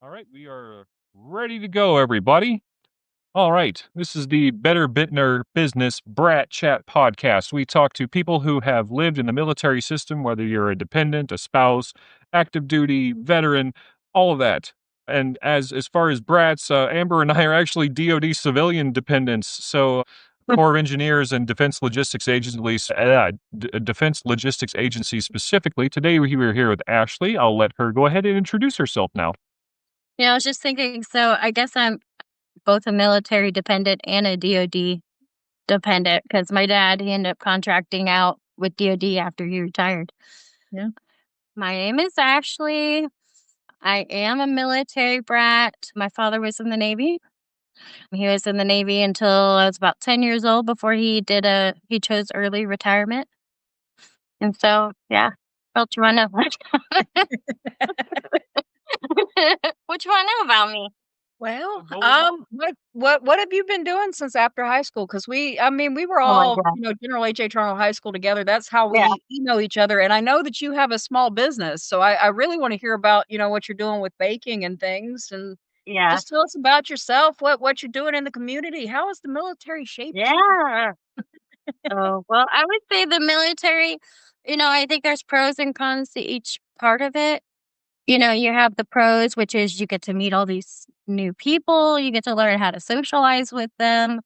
All right, we are ready to go, everybody. All right, this is the Better Bittner Business Brat Chat podcast. We talk to people who have lived in the military system, whether you're a dependent, a spouse, active duty, veteran, all of that. And as far as brats, Amber and I are actually DoD civilian dependents. So, Corps of Engineers and Defense Logistics Agency specifically. Today we are here with Ashley. I'll let her go ahead and introduce herself now. Yeah, I was just thinking, so I guess I'm both a military dependent and a DoD dependent because my dad, he ended up contracting out with DoD after he retired. Yeah. My name is Ashley. I am a military brat. My father was in the Navy. He was in the Navy until I was about 10 years old before he chose early retirement. And so, yeah, what you want to know? What you want to know about me? Well, Well, what have you been doing since after high school? Because we were Oh my all, God. General H.H. Arnold High School together. That's how Yeah. we know each other, and I know that you have a small business, so I really wanna hear about, what you're doing with baking and things, and Yeah. just tell us about yourself, what you're doing in the community. How has the military shaped you? Yeah. Oh, well, I would say the military, I think there's pros and cons to each part of it. You have the pros, which is you get to meet all these new people, you get to learn how to socialize with them,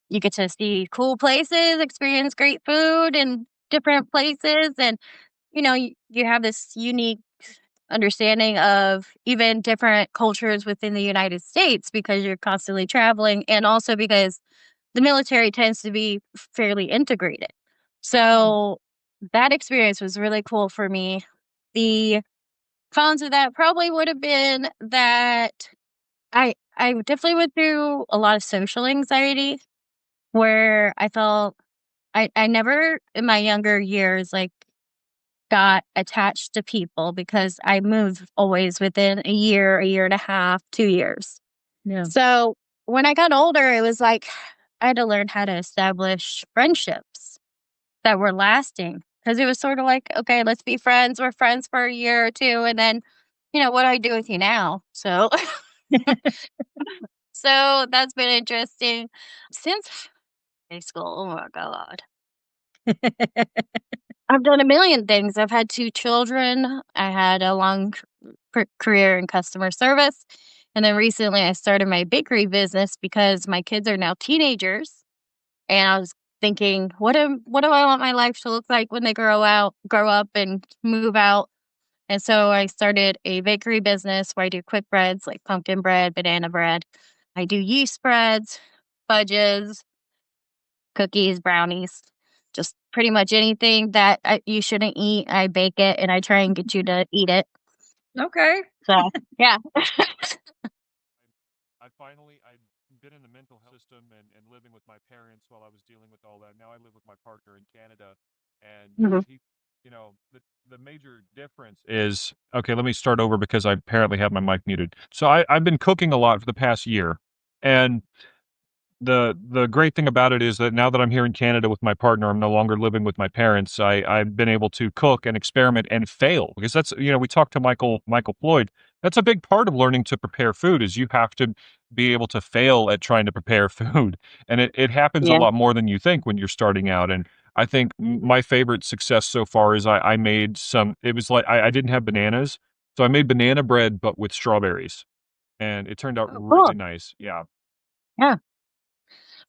you get to see cool places, experience great food in different places, and you have this unique understanding of even different cultures within the United States because you're constantly traveling, and also because the military tends to be fairly integrated. Mm. So that experience was really cool for me. The cons of that probably would have been that I definitely went through a lot of social anxiety where I felt I never in my younger years like got attached to people because I moved always within a year and a half, 2 years. Yeah. So when I got older, it was like I had to learn how to establish friendships that were lasting because it was sort of like, okay, let's be friends. We're friends for a year or two. And then, what do I do with you now? So, so that's been interesting since high school. Oh my God. I've done a million things. I've had 2 children. I had a long career in customer service. And then recently I started my bakery business because my kids are now teenagers. And I was thinking, what do I want my life to look like when they grow up and move out? And so I started a bakery business where I do quick breads like pumpkin bread, banana bread. I do yeast breads, fudges, cookies, brownies, just pretty much anything that you shouldn't eat. I bake it and I try and get you to eat it. Okay. So, yeah. I've been in the mental health system and living with my parents while I was dealing with all that. Now I live with my partner in Canada, and Mhm. the major difference is okay. Let me start over because I apparently have my mic muted. So I've been cooking a lot for the past year, and the great thing about it is that now that I'm here in Canada with my partner, I'm no longer living with my parents. I've been able to cook and experiment and fail because that's we talked to Michael Floyd. That's a big part of learning to prepare food is you have to be able to fail at trying to prepare food. And it happens a Yeah. lot more than you think when you're starting out. And I think my favorite success so far is I made some it was like I didn't have bananas. So I made banana bread but with strawberries. And it turned out Oh, Cool. really nice. Yeah. Yeah. so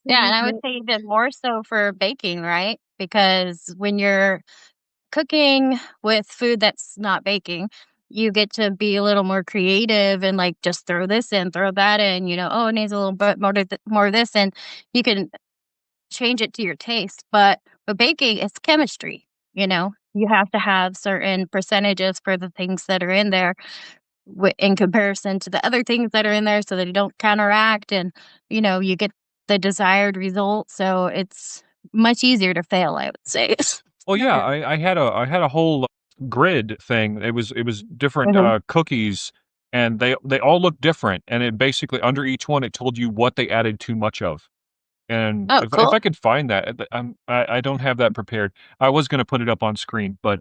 Yeah. you And I would say even more so for baking, right? Because when you're cooking with food that's not baking, you get to be a little more creative and like just throw this in, throw that in, oh, it needs a little bit more of this. And you can change it to your taste. But with baking, it's chemistry. You have to have certain percentages for the things that are in there in comparison to the other things that are in there so that you don't counteract and, you get the desired result. So it's much easier to fail, I would say. Well, yeah, okay. I had a whole grid thing. It was different Mhm. cookies, and they all look different. And it basically under each one, it told you what they added too much of. And Oh, if cool. I could find that, I don't have that prepared. I was going to put it up on screen, but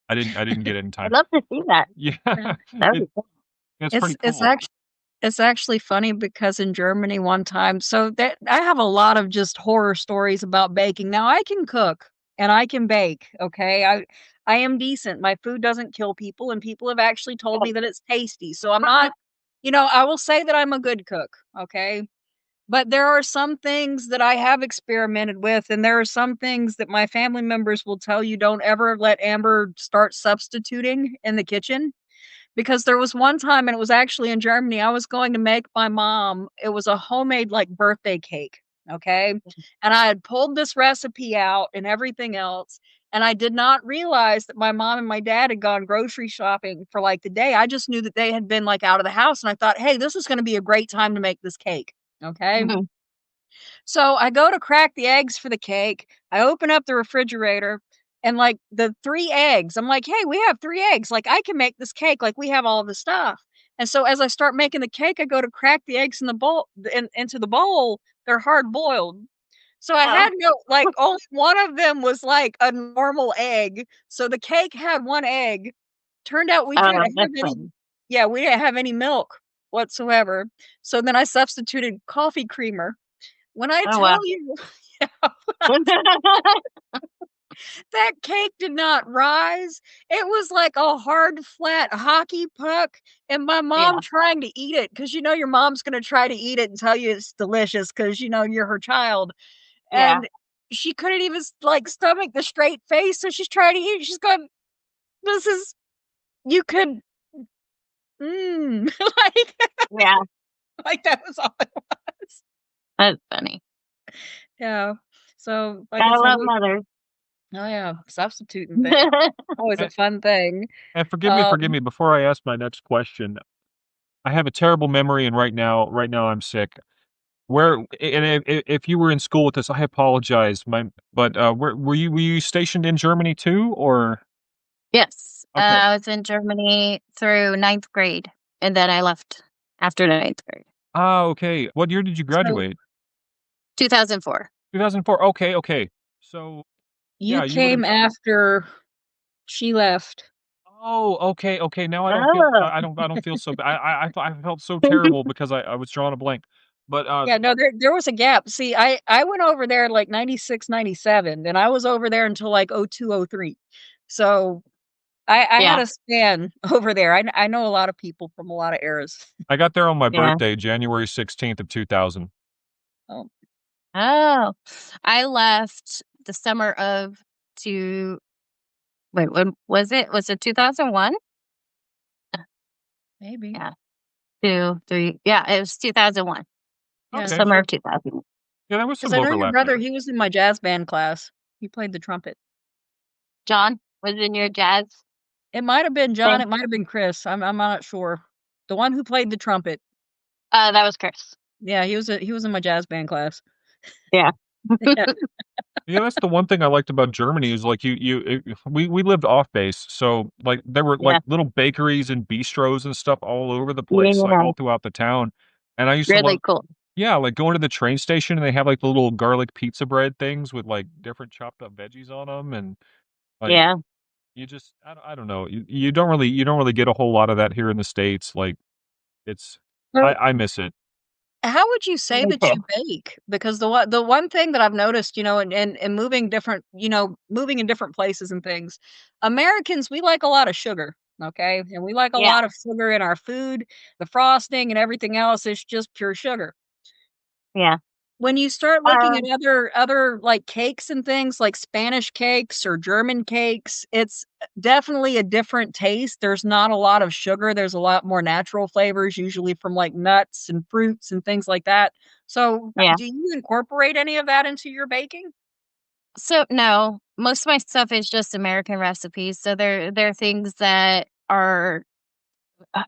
I didn't get it in I'd time. love to see that. Yeah, Yeah. That would it be cool. It's It's pretty it's cool. actually it's actually funny because in Germany one time so that I have a lot of just horror stories about baking. Now I can cook and I can bake, okay? I am decent. My food doesn't kill people, and people have actually told me that it's tasty. So I'm not I will say that I'm a good cook, okay? But there are some things that I have experimented with, and there are some things that my family members will tell you don't ever let Amber start substituting in the kitchen. Because there was one time, and it was actually in Germany, I was going to make my mom it was a homemade, like, birthday cake, okay? And I had pulled this recipe out and everything else, and I did not realize that my mom and my dad had gone grocery shopping for, like, the day. I just knew that they had been, like, out of the house, and I thought, "Hey, this is gonna be a great time to make this cake," okay? Mhm. So I go to crack the eggs for the cake. I open up the refrigerator and like the 3 eggs, I'm like, "Hey, we have 3 eggs. Like I can make this cake. Like we have all the stuff." And so as I start making the cake, I go to crack the eggs in the bowl into the bowl. They're hard boiled. So I Oh. had no like only one of them was like a normal egg. So the cake had 1 egg. Turned out we didn't Oh, have that's any fun. yeah, we didn't have any milk whatsoever. So then I substituted coffee creamer. When I Oh, wow. tell you yeah, that cake did not rise. It was like a hard, flat hockey puck, and my mom Yeah, trying to eat it because your mom's gonna try to eat it and tell you it's delicious because you're her child, yeah, and she couldn't even like, stomach the straight face, so she's trying to eat, she's going, "This is you could like yeah. like, that was all it was. That's funny. Yeah. So, like I I said, love we mothers. oh, yeah, substituting things. Always a And, fun thing. and forgive Um me. Before I ask my next question, I have a terrible memory, and right now I'm sick. Where and if you were in school with this, I apologize. But where were you stationed in Germany too, or Yes, okay? I was in Germany through ninth grade, and then I left after ninth grade. Ah, okay. What year did you So, graduate? 2004. 2004. Okay, okay. So you yeah, you would have. came after she left. Oh, okay, okay. Now I don't feel. Oh. I don't feel so bad. I felt so terrible because I was drawing a blank. But Yeah, no, there was a gap. See, I went over there in, like, 96, 97, and I was over there until, like, 02, 03. So, I had Yeah, a span over there. I know a lot of people from a lot of eras. I got there on my yeah. birthday, January 16th of 2000. Oh, Oh, I left the summer of two wait, when was it? Was it 2001? maybe. Yeah, 2, 3 yeah, it was 2001, Yeah, Okay, summer so of 2000. yeah, there was because some I know your overlap brother, there. he was in my jazz band class. He played the trumpet. John was in your jazz It might have been John, thing? it might have been Chris. I'm not sure. The one who played the trumpet. That was Chris. Yeah, he was in my jazz band class. Yeah. Yeah. Yeah, that's the one thing I liked about Germany is like we lived off base, so like there were like Yeah, little bakeries and bistros and stuff all over the place, like yeah, all throughout the town. And I used to really love, cool. yeah, like going to the train station and they have like the little garlic pizza bread things with like different chopped up veggies on them, and like Yeah. you just I don't know, you don't really get a whole lot of that here in the States. Like it's I miss it. How would you say Me that too. you bake? Because the one thing that I've noticed, in moving different moving in different places and things, Americans, we like a lot of sugar, okay? And we like a Yeah, lot of sugar in our food, the frosting and everything else is just pure sugar. yeah. When you start looking at Um, other, like, cakes and things, like Spanish cakes or German cakes, it's definitely a different taste. There's not a lot of sugar, there's a lot more natural flavors, usually from, like, nuts and fruits and things like that. So, yeah. do you incorporate any of that into your baking? So, no, most of my stuff is just American recipes, so they're things that are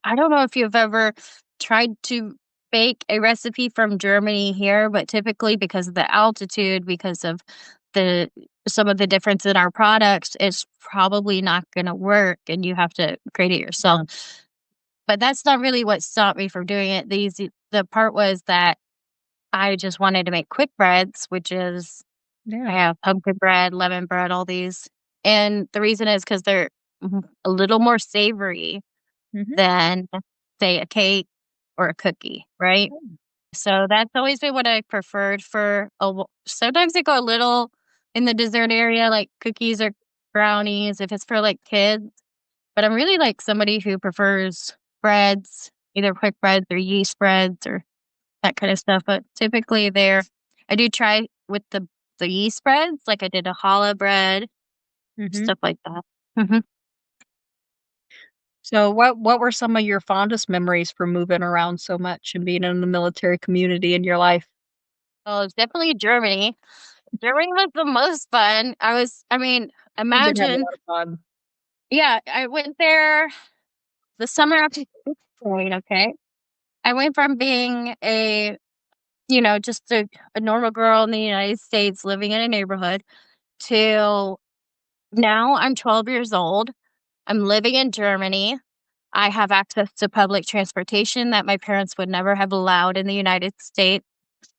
I don't know if you've ever tried to bake a recipe from Germany here, but typically because of the altitude, because of the some of the difference in our products, it's probably not gonna work and you have to create it yourself. Yeah. But that's not really what stopped me from doing it. The part was that I just wanted to make quick breads, which is I Yeah. have pumpkin bread, lemon bread, all these. And the reason is because they're a little more savory Mhm. than say, a cake or a cookie, right? So that's always been what I preferred for sometimes I go a little in the dessert area, like cookies or brownies if it's for, like, kids, but I'm really, like, somebody who prefers breads, either quick breads or yeast breads or that kinda stuff, but typically I do try with the yeast breads, like I did a challah bread, Mhm. stuff like that. Mhm. So what were some of your fondest memories from moving around so much and being in the military community in your life? Oh, it's definitely Germany. Germany was the most fun. I mean, You did have a imagine lot of fun. yeah, I went there the summer after going, okay? I went from being just a normal girl in the United States living in a neighborhood to now I'm 12 years old. I'm living in Germany. I have access to public transportation that my parents would never have allowed in the United States.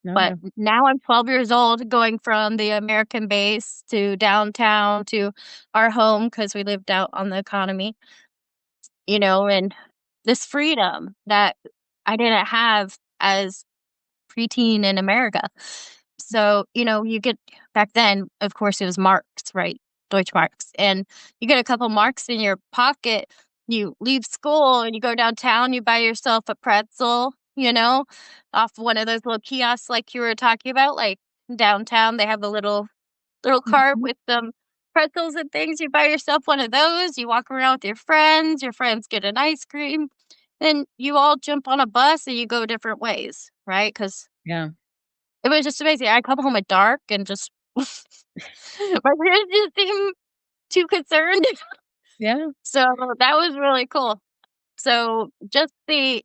No, But yeah. now I'm 12 years old, going from the American base to downtown to our home because we lived out on the economy, and this freedom that I didn't have as preteen in America. So, you get back then, of course, it was marks, right? Deutschmarks. And you get a couple marks in your pocket. You leave school and you go downtown, you buy yourself a pretzel, off one of those little kiosks like you were talking about. Like downtown, they have the little cart Mhm. with some pretzels and things. You buy yourself one of those, you walk around with your friends get an ice cream, then you all jump on a bus and you go different ways, right? Because Yeah. it was just amazing. I come home at dark and just my parents just seem too concerned. Yeah. So that was really cool. So just the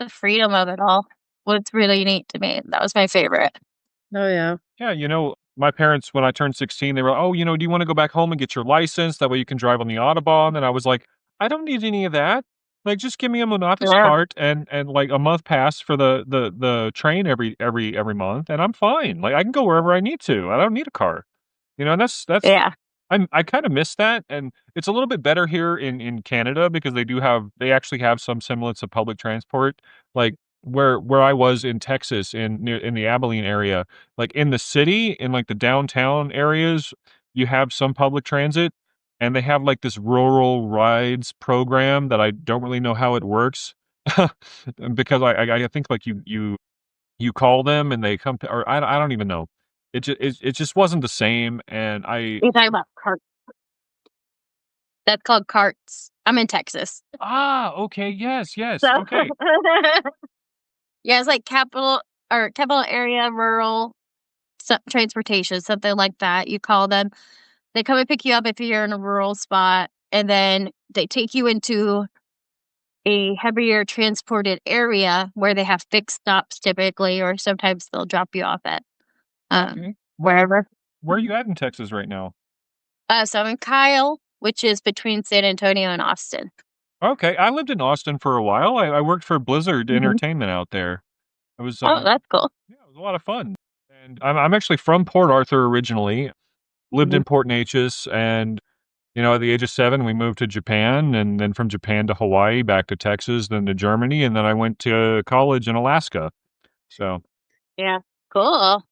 freedom of it all was really neat to me. That was my favorite. Oh, yeah. Yeah, my parents, when I turned 16, they were, "Oh, do you wanna go back home and get your license? That way you can drive on the Autobahn." And I was like, "I don't need any of that. Like, just give me a Monopolis Yeah. cart and, like, a month pass for the train every month, and I'm fine. Like, I can go wherever I need to. I don't need a car." And that's Yeah. I kinda miss that, and it's a little bit better here in Canada because they actually have some semblance of public transport, like, where I was in Texas in the Abilene area, like, in the city, in, like, the downtown areas, you have some public transit, and they have, like, this rural rides program that I don't really know how it works, because I think, like, you call them and they come to or I don't even know. It just wasn't the same, and I You're talking about carts. That's called carts. I'm in Texas. okay, yes, So yes, okay. yeah, it's like capital area rural transportation, something like that. You call them. They come and pick you up if you're in a rural spot, and then they take you into a heavier transported area where they have fixed stops typically, or sometimes they'll drop you off at, Okay. wherever. Where are you at in Texas right now? So I'm in Kyle, which is between San Antonio and Austin. Okay, I lived in Austin for a while. I worked for Blizzard Mhm. Entertainment out there. It was, Oh, that's cool. yeah, it was a lot of fun. And I'm actually from Port Arthur originally, lived Mhm. in Port Neches, and, at the age of 7, we moved to Japan, and then from Japan to Hawaii, back to Texas, then to Germany, and then I went to college in Alaska. So Yeah. Cool.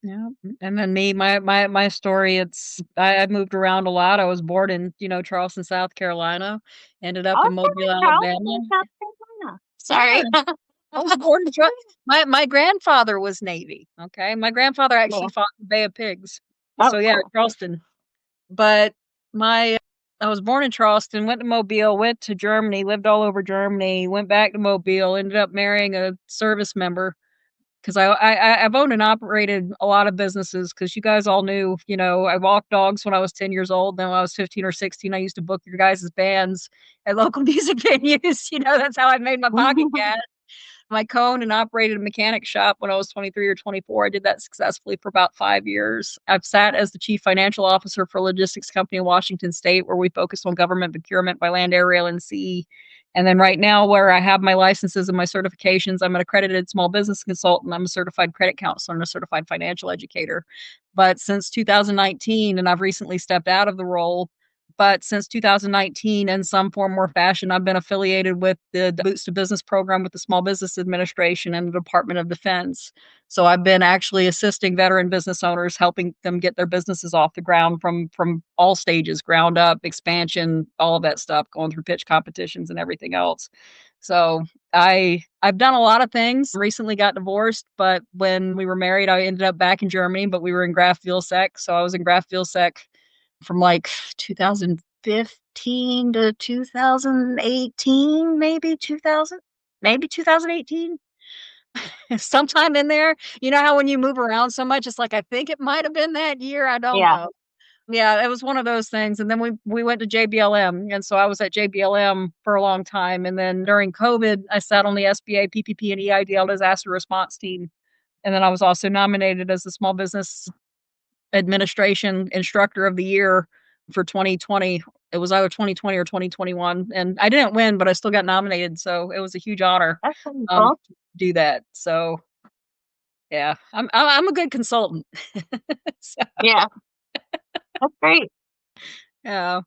Yeah, and then my story, I moved around a lot. I was born in, Charleston, South Carolina, ended up Oh, in you're Mobile, in Alabama. Charleston, South Carolina. Yeah, Sorry. I was born in Char my grandfather was Navy, okay? My grandfather actually Cool. fought in the Bay of Pigs. Oh, So, yeah, cool. Charleston. But my I was born in Charleston, went to Mobile, went to Germany, lived all over Germany, went back to Mobile, ended up marrying a service member. 'Cause I've owned and operated a lot of businesses. Because you guys all knew, I walked dogs when I was 10 years old, then when I was 15 or 16, I used to book your guys' bands at local music venues, that's how I made my pocket cash. I owned and operated a mechanic shop when I was 23 or 24. I did that successfully for about 5 years. I've sat as the chief financial officer for a logistics company in Washington State where we focused on government procurement by land, air, rail, and sea. And then right now, where I have my licenses and my certifications, I'm an accredited small business consultant. I'm a certified credit counselor and a certified financial educator. But since 2019, and I've recently stepped out of the role, but since 2019, in some form or fashion, I've been affiliated with the Boots to Business program with the Small Business Administration and the Department of Defense. So I've been actually assisting veteran business owners, helping them get their businesses off the ground from all stages, ground up, expansion, all of that stuff, going through pitch competitions and everything else. So I've done a lot of things. Recently got divorced, but when we were married, I ended up back in Germany, but we were in Graf-Vilsek. So I was in Graf-Vilsek from like 2015 to 2018, maybe 2018. Sometime in there. You know how when you move around so much, it's like, I think it might have been that year. I don't Yeah. know. Yeah, it was one of those things, and then we went to JBLM, and so I was at JBLM for a long time, and then during COVID, I sat on the SBA, PPP, and EIDL disaster response team, and then I was also nominated as the Small Business Administration Instructor of the Year for 2020. It was either 2020 or 2021, and I didn't win, but I still got nominated, so it was a huge honor, That's pretty to cool. do that, so, yeah, I'm a good consultant. So, Yeah. That's great. yeah,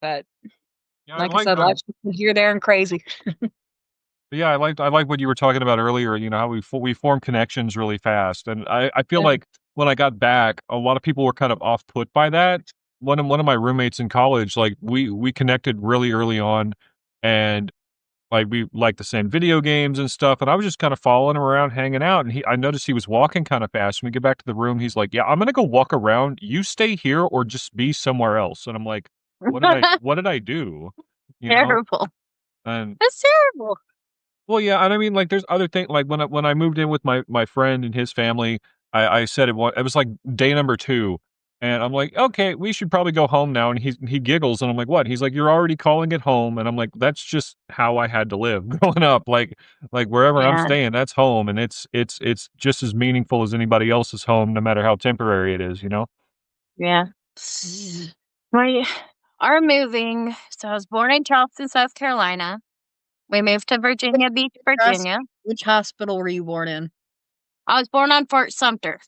but Yeah, I like I like said, life's here, there, and crazy. yeah, I like what you were talking about earlier, you know, how we form connections really fast, and I feel Yeah. like when I got back, a lot of people were kind of off put by that. One of my roommates in college, like, we connected really early on, and, like, we liked the same video games and stuff, and I was just kinda following him around, hanging out, and I noticed he was walking kinda fast. When we get back to the room, he's like, "Yeah, I'm gonna go walk around. You stay here or just be somewhere else." And I'm like, what did I do?" You know? Terrible. And That's terrible. well, yeah, and I mean, like, there's other things like, when I moved in with my friend and his family, I said it was, like, day number 2, and I'm like, "Okay, we should probably go home now," and he giggles, and I'm like, "What?" He's like, "You're already calling it home," and I'm like, "That's just how I had to live growing up, like, wherever I'm Yeah. staying, that's home, and it's just as meaningful as anybody else's home, no matter how temporary it is, you know?" Yeah. My Our moving, so I was born in Charleston, South Carolina. We moved to Which Virginia Beach, hos Virginia. which hospital were you born in? I was born on Fort Sumter.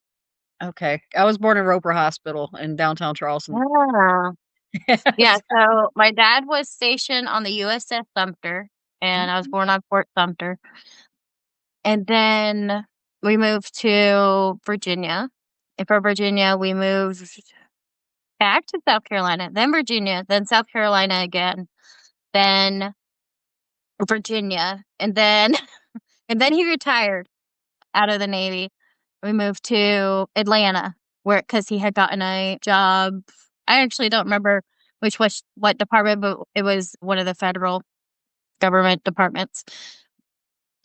Okay. I was born in Roper Hospital in downtown Charleston. Ah. Yeah, Yes. so my dad was stationed on the USS Sumter, and I was Mhm. born on Fort Sumter. And then we moved to Virginia. And from Virginia, we moved back to South Carolina, then Virginia, then South Carolina again, then Virginia, and then and then he retired out of the Navy. We moved to Atlanta where because he had gotten a job. I actually don't remember which was what department, but it was one of the federal government departments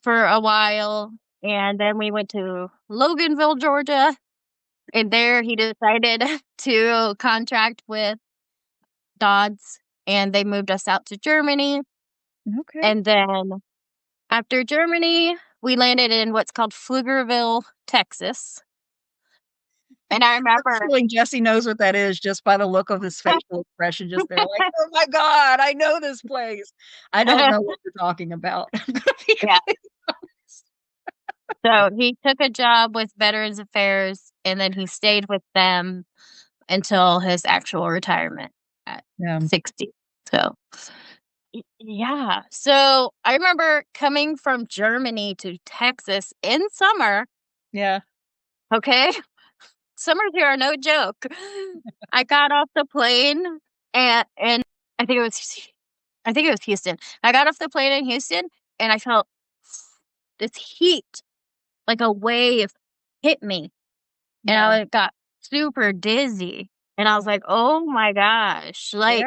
for a while. And then we went to Loganville, Georgia, and there he decided to contract with Dodds, and they moved us out to Germany. Okay. And then after Germany, we landed in what's called Pflugerville, Texas. And I I have a remember feeling Jesse knows what that is just by the look of his facial expression just there, like, "Oh my god, I know this place." I don't know what you're talking about. I'm gonna be Yeah. completely honest. So he took a job with Veterans Affairs, and then he stayed with them until his actual retirement at Yeah. 60. So, yeah. So I remember coming from Germany to Texas in summer. Yeah. Okay. Summers here are no joke. I got off the plane and I think it was I think it was Houston. I got off the plane in Houston and I felt this heat, like a wave hit me, and Yeah. I got super dizzy. And I was like, "Oh my gosh, Yeah. like,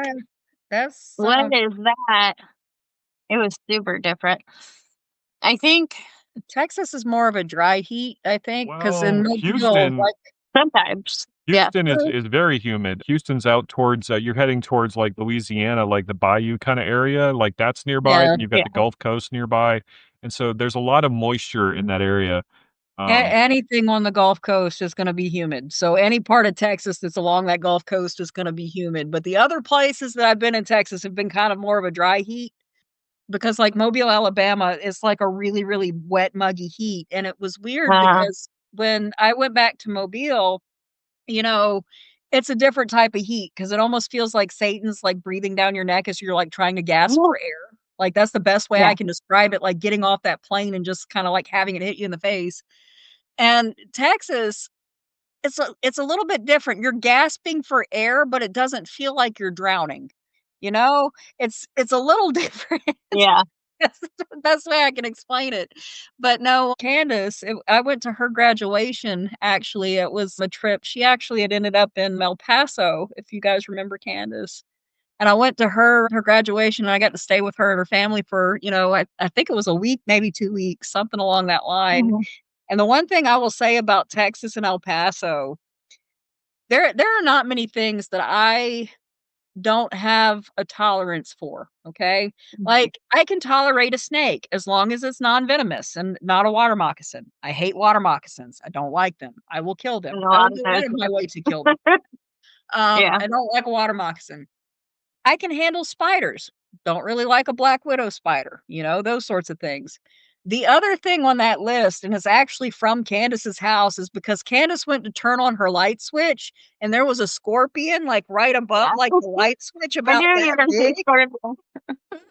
That's, what is that?" It was super different. I think Texas is more of a dry heat, I think, because in Well, Mobile, like sometimes. Yeah. Houston is very humid. Houston's out towards, you're heading towards, like, Louisiana, like, the bayou kinda area, like, that's nearby, yeah. you've got Yeah. the Gulf Coast nearby, and so there's a lot of moisture in that area. Um Anything on the Gulf Coast is gonna be humid, so any part of Texas that's along that Gulf Coast is gonna be humid, but the other places that I've been in Texas have been kind of more of a dry heat, because, like, Mobile, Alabama is, like, a really, really wet, muggy heat, and it was weird Uh-huh. because when I went back to Mobile, you know, It's a different type of heat because it almost feels like Satan's, like, breathing down your neck as you're, like, trying to gasp for air. Like, that's the best way Yeah. I can describe it, like, getting off that plane and just kinda, like, having it hit you in the face. And Texas, it's a little bit different. You're gasping for air, but it doesn't feel like you're drowning, you know? It's a little different. Yeah. That's the best way I can explain it. But no, Candace, I went to her graduation, actually, it was a trip. She actually had ended up in El Paso, if you guys remember Candace. And I went to her graduation, and I got to stay with her and her family for, I think it was a week, maybe 2 weeks, something along that line. Mhm. And the one thing I will say about Texas and El Paso, there are not many things that I don't have a tolerance for, okay? Like, I can tolerate a snake as long as it's non-venomous and not a water moccasin. I hate water moccasins. I don't like them. I will kill them. No, I will I'm go good. out of my way to kill them. Yeah. I don't like a water moccasin. I can handle spiders. Don't really like a black widow spider, those sorts of things. The other thing on that list, and it's actually from Candace's house, is because Candace went to turn on her light switch and there was a scorpion like right above like Yeah. the light switch I about knew you that were gonna say big. scorpion.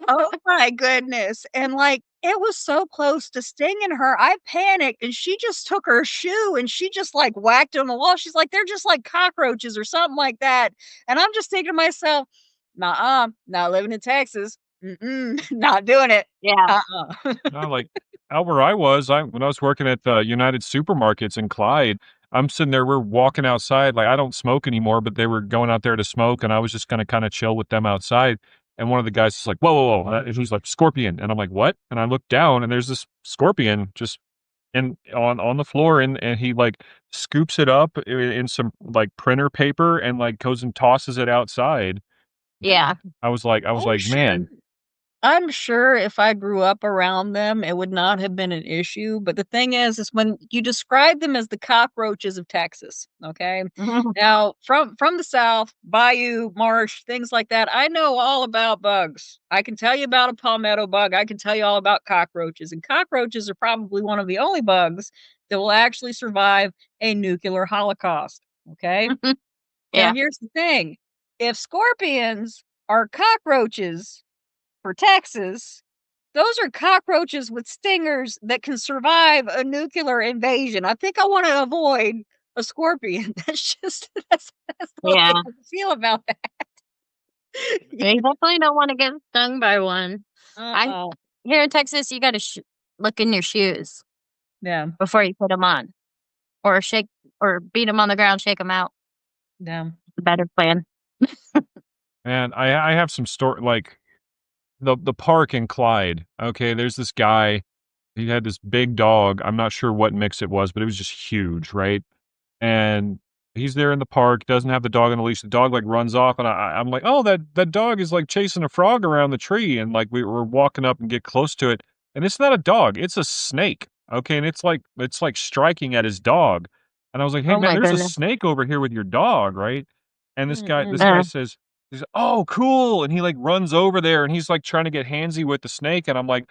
Oh my goodness. And like it was so close to stinging her. I panicked and she just took her shoe and she just like whacked it on the wall. She's like, they're just like cockroaches or something like that. And I'm just thinking to myself, nah, not living in Texas. Not doing it. Yeah. Uh-uh. No, like, out where I was, when I was working at the United Supermarkets in Clyde, I'm sitting there, we're walking outside, like, I don't smoke anymore, but they were going out there to smoke, and I was just gonna kinda chill with them outside, and one of the guys is like, "Whoa, whoa, whoa," and he's like, "Scorpion," and I'm like, "What?" And I look down, and there's this scorpion just on the floor, and he, like, scoops it up in some, like, printer paper and, like, goes and tosses it outside. Yeah. I was I'm like, sure "Man." I'm sure if I grew up around them, it would not have been an issue, but the thing is when you describe them as the cockroaches of Texas, okay? Mhm. Now, from the South, bayou, marsh, things like that, I know all about bugs. I can tell you about a palmetto bug, I can tell you all about cockroaches, and cockroaches are probably one of the only bugs that will actually survive a nuclear holocaust, okay? Now, Yeah. here's the thing, if scorpions are cockroaches for Texas, those are cockroaches with stingers that can survive a nuclear invasion. I think I wanna avoid a scorpion. That's the way Yeah. I feel about that. You definitely don't wanna get stung by one. I Uh-uh. Here in Texas, you gotta look in your shoes Yeah, before you put them on, or shake or beat them on the ground, shake them out. yeah. Better plan. And I have some story like, the park in Clyde, okay, there's this guy, he had this big dog, I'm not sure what mix it was, but it was just huge, right? And he's there in the park, doesn't have the dog on a leash, the dog, like, runs off, and I'm like, "Oh, that dog is, like, chasing a frog around the tree," and, like, we're walking up and get close to it, and it's not a dog, it's a snake, okay, and it's like striking at his dog, and I was like, "Hey, Oh man, my there's a goodness. snake over here with your dog, right?" And this guy Mm-mm. says, he's, "Oh, cool," and he, like, runs over there, and he's, like, trying to get handsy with the snake, and I'm like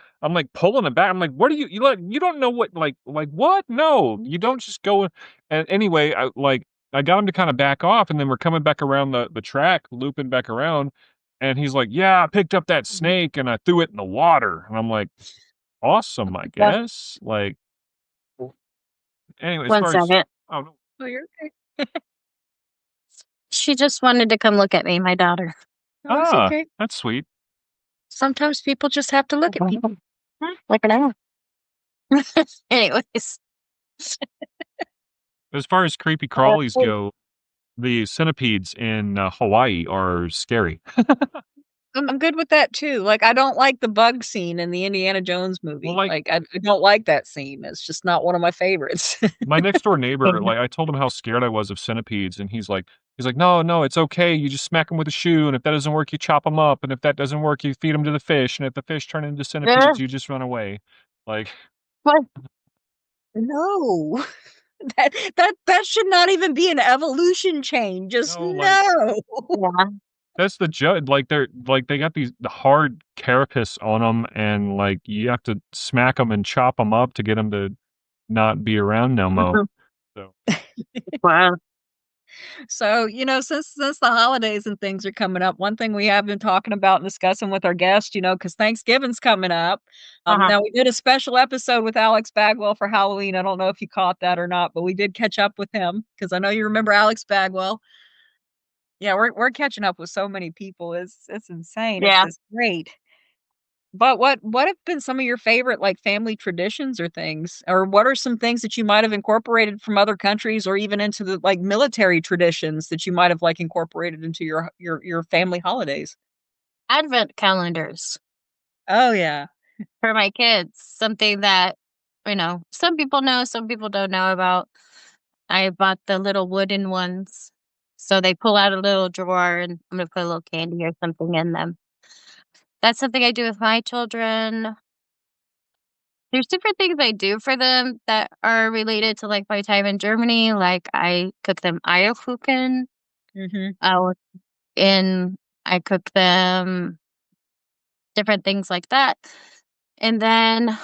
pulling him back, I'm like, "What are you don't know what, like, what? No, you don't just go." And anyway, I got him to kinda back off, and then we're coming back around the track, looping back around, and he's like, "Yeah, I picked up that snake and I threw it in the water." And I'm like, "Awesome, I Yeah. guess." Like, anyway, as One far as second. oh, no. Oh, you're okay. She just wanted to come look at me, my daughter. Oh, it's Ah, okay. that's sweet. Sometimes people just have to look at people. Look at that. Anyways. As far as creepy crawlies go, the centipedes in, Hawaii are scary. I'm good with that too. Like, I don't like the bug scene in the Indiana Jones Well, movie. like, Like, I don't like that scene. It's just not one of my favorites. my next door neighbor, like, I told him how scared I was of centipedes, and he's like, "No, no, it's okay, you just smack them with a shoe, and if that doesn't work, you chop them up, and if that doesn't work, you feed them to the fish, and if the fish turn into Yeah. centipedes, you just run away." Like, What? No. That should not even be an evolution chain. Just no, like, no. Yeah. that's the like, they got the hard carapace on them, and, like, you have to smack them and chop them up to get them to not be around no mo. Mhm. So, Wow. So, since the holidays and things are coming up, one thing we have been talking about and discussing with our guests, because Thanksgiving's coming up. Uh-huh. Now we did a special episode with Alex Bagwell for Halloween. I don't know if you caught that or not, but we did catch up with him because I know you remember Alex Bagwell. Yeah, we're catching up with so many people. It's insane. Yeah. It's great. But what have been some of your favorite, like, family traditions or things? Or what are some things that you might have incorporated from other countries or even into the, like, military traditions that you might have, like, incorporated into your family holidays? Advent calendars Oh, yeah. for my kids, something that, some people know, some people don't know about. I bought the little wooden ones. So they pull out a little drawer and I'm gonna put a little candy or something in them. That's something I do with my children. There's different things I do for them that are related to, like, my time in Germany, like, I cook them Eierkuchen, Mhm. uh, and I cook them different things like that, and then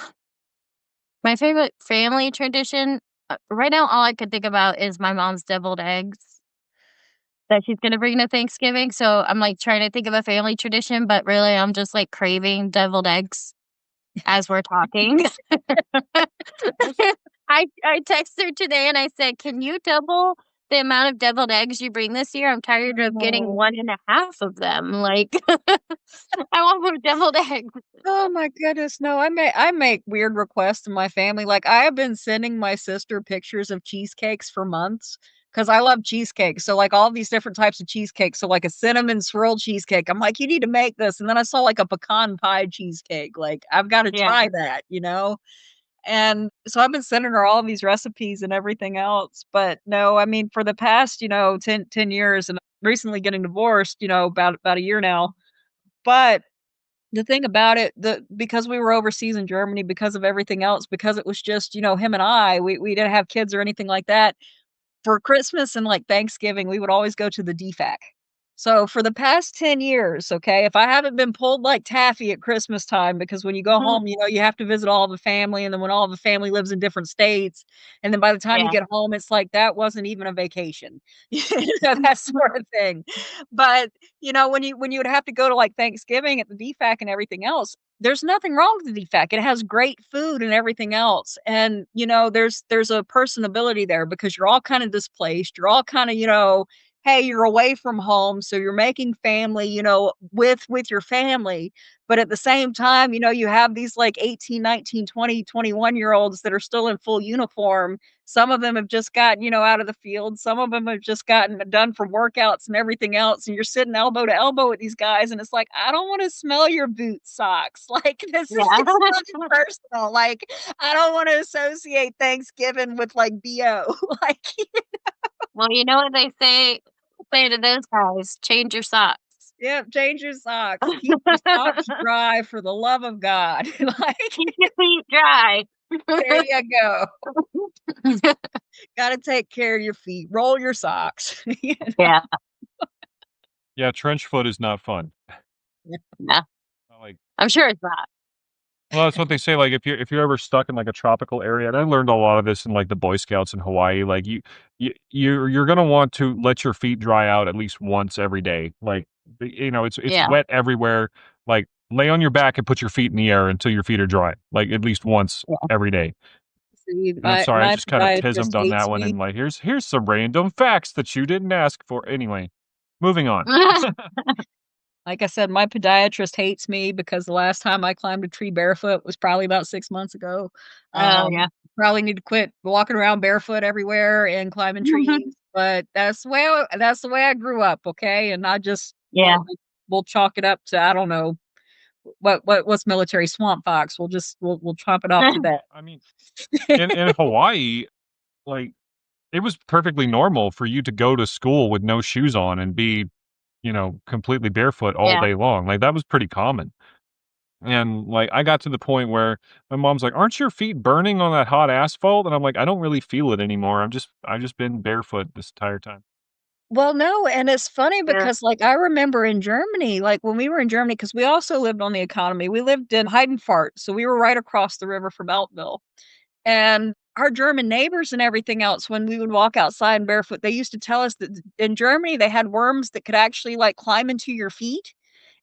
my favorite family tradition, right now, all I can think about is my mom's deviled eggs that she's gonna bring to Thanksgiving, so I'm, like, trying to think of a family tradition, but really, I'm just, like, craving deviled eggs as we're talking. I texted her today and I said, "Can you double the amount of deviled eggs you bring this year? I'm tired of getting Oh. 1.5 of them." Like, I want more deviled eggs. Oh my goodness, no, I make weird requests in my family, like, I have been sending my sister pictures of cheesecakes for months because I love cheesecake, so, like, all these different types of cheesecake, so, like, a cinnamon swirl cheesecake, I'm like, "You need to make this," and then I saw, like, a pecan pie cheesecake, like, I've gotta Yeah. try that, you know? And so I've been sending her all of these recipes and everything else, but no, I mean, for the past, 10 years and recently getting divorced, about a year now, but the thing about it, the because we were overseas in Germany, because of everything else, because it was just, him and I, we didn't have kids or anything like that. For Christmas and, like, Thanksgiving, we would always go to the DFAC. So, for the past 10 years, okay, if I haven't been pulled like taffy at Christmas time because when you go Mhm. home, you have to visit all the family, and then when all the family lives in different states, and then by the time you Yeah. get home, it's like, that wasn't even a vacation. That sort of thing. But, when you would have to go to, like, Thanksgiving at the DFAC and everything else, there's nothing wrong with the DFAC. It has great food and everything else. And, there's a personability there because you're all kind of displaced. You're all kind of, hey, you're away from home, so you're making family, with your family. But at the same time, you have these like 18, 19, 20, 21 year olds that are still in full uniform. Some of them have just gotten, out of the field. Some of them have just gotten done from workouts and everything else. And you're sitting elbow to elbow with these guys. And it's like, I don't want to smell your boot socks. Like, this is Yeah. really personal. Like, I don't want to associate Thanksgiving with like BO. Like, Well, you know what they say to those guys, "Change your socks." yep, change your socks. Keep your socks dry for the love of God. Like, Keep your feet dry. there you go. Gotta take care of your feet. Roll your socks. Yeah. Yeah, trench foot is not fun. Yeah. Like, I'm sure it's not. well, that's what they say, like, if you're ever stuck in, like, a tropical area, and I learned a lot of this in, like, the Boy Scouts in Hawaii, like, you're gonna want to let your feet dry out at least once every day, like, it's Yeah. wet everywhere, like, lay on your back and put your feet in the air until your feet are dry, like, at least once Yeah. every day, See, and I'm my sorry, I my just kinda podiatrist tismed on that hates one me. and, like, here's some random facts that you didn't ask for. Anyway, moving on. Like I said, my podiatrist hates me because the last time I climbed a tree barefoot was probably about 6 months ago. Oh, yeah. Probably need to quit walking around barefoot everywhere and climbing trees, but that's the way I grew up, okay? And I just Yeah. we'll chalk it up to, I don't know, what's military swamp fox. We'll chop it off to that. I mean, in Hawaii, like, it was perfectly normal for you to go to school with no shoes on and be, completely barefoot all Yeah. day long. Like, that was pretty common. And, like, I got to the point where my mom's like, "Aren't your feet burning on that hot asphalt?" And I'm like, "I don't really feel it anymore. I've just been barefoot this entire time." Well, no, and it's funny Yeah. because, like, I remember in Germany, like, when we were in Germany, because we also lived on the economy, we lived in Heidenfart, so we were right across the river from Eltville, and our German neighbors and everything else, when we would walk outside barefoot, they used to tell us that in Germany, they had worms that could actually, like, climb into your feet.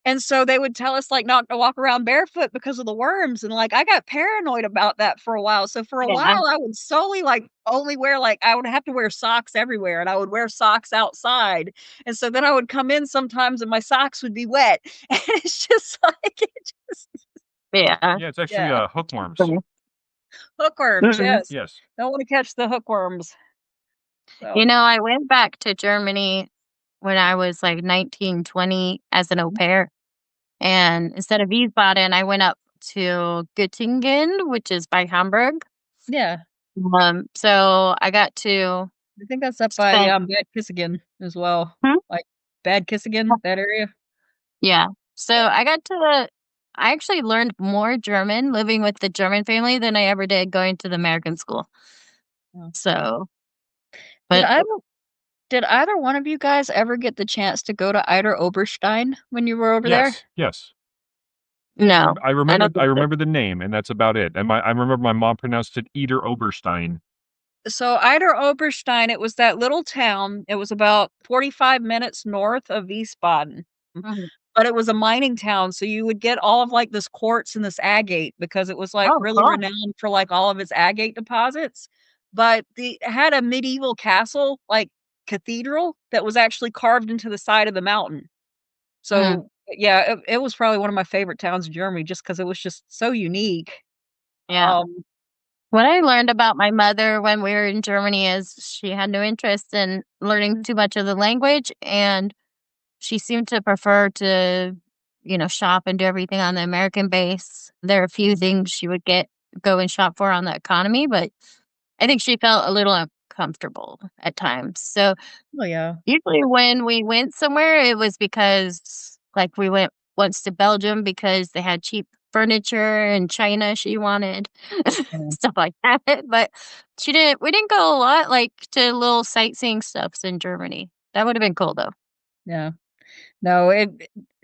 And so they would tell us, like, not to walk around barefoot because of the worms, and, like, I got paranoid about that for a while. So for a Yeah. while, I would solely, like, only wear, like, I would have to wear socks everywhere, and I would wear socks outside. And so then I would come in sometimes and my socks would be wet. And it's just like, it just Yeah. Yeah, it's actually, yeah. hookworms. Hookworms, Mhm. yes. Yes. Don't wanna catch the hookworms. So You know, I went back to Germany when I was like 19, 20 as an au pair. And instead of Wiesbaden, I went up to Göttingen, which is by Hamburg. yeah, So I got to I think that's up by, spend Bad Kissingen as well. Hmm? Like, Bad Kissingen, that area? Yeah. So Yeah. I actually learned more German living with the German family than I ever did going to the American school. Oh. So, Did but either did either one of you guys ever get the chance to go to Eider Oberstein when you were over there? Yes, yes. no, I don't I think so. remember the name, and that's about it, and I remember my mom pronounced it Eder Oberstein. So Eider Oberstein, it was that little town. It was about 45 minutes north of Wiesbaden. Mhm. But it was a mining town, so you would get all of, like, this quartz and this agate because it was, like, Oh, really cool. renowned for, like, all of its agate deposits. But the it had a medieval castle, like, cathedral that was actually carved into the side of the mountain. Mhm. So, yeah, it was probably one of my favorite towns in Germany just because it was just so unique. Yeah. Um, What I learned about my mother when we were in Germany is she had no interest in learning too much of the language, and she seemed to prefer to, shop and do everything on the American base. There are a few things she would go and shop for on the economy, but I think she felt a little uncomfortable at times. So oh, yeah. usually when we went somewhere, it was because, like, we went once to Belgium because they had cheap furniture and china she wanted, Yeah, stuff like that, but we didn't go a lot, like, to little sightseeing stuffs in Germany. That would've been cool, though. yeah. No,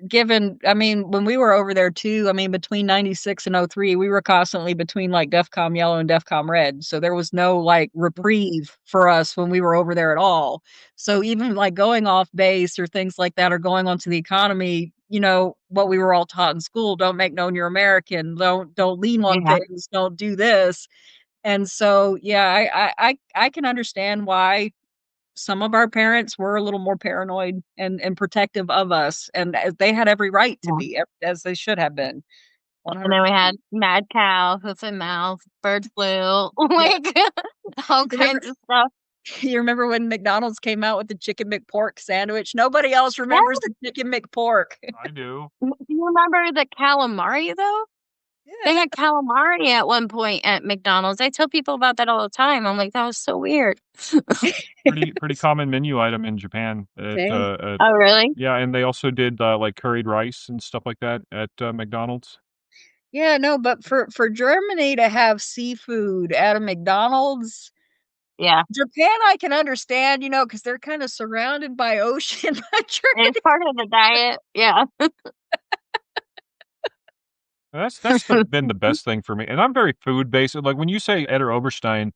given I mean, when we were over there too, I mean, between '96 and '03, we were constantly between, like, DEFCON yellow and DEFCON red, so there was no, like, reprieve for us when we were over there at all. So even, like, going off base or things like that or going onto the economy, what we were all taught in school, "Don't make known you're American, don't lean on Yeah, things, don't do this." And so, yeah, I can understand why some of our parents were a little more paranoid and protective of us, and as they had every right to yeah, be, as they should have been, and then we 100%. had mad cow, hoof and mouth, bird flu, Yeah. like, all You remember kinds of stuff. you remember when McDonald's came out with the Chicken McPork sandwich? Nobody else Yeah, remembers the Chicken McPork. I do. do you remember the calamari, though? They Yeah. had calamari at one point at McDonald's. I tell people about that all the time. I'm like, "That was so weird." Pretty common menu item in Japan Same. Oh, really? yeah, and they also did, like, curried rice and stuff like that at, McDonald's. Yeah, no, but for Germany to have seafood at a McDonald's, Yeah, Japan, I can understand, because 'cause they're kinda surrounded by ocean, but it's Germany part of the diet. Yeah. That's been the best thing for me, and I'm very food-based, like, when you say Eder Oberstein,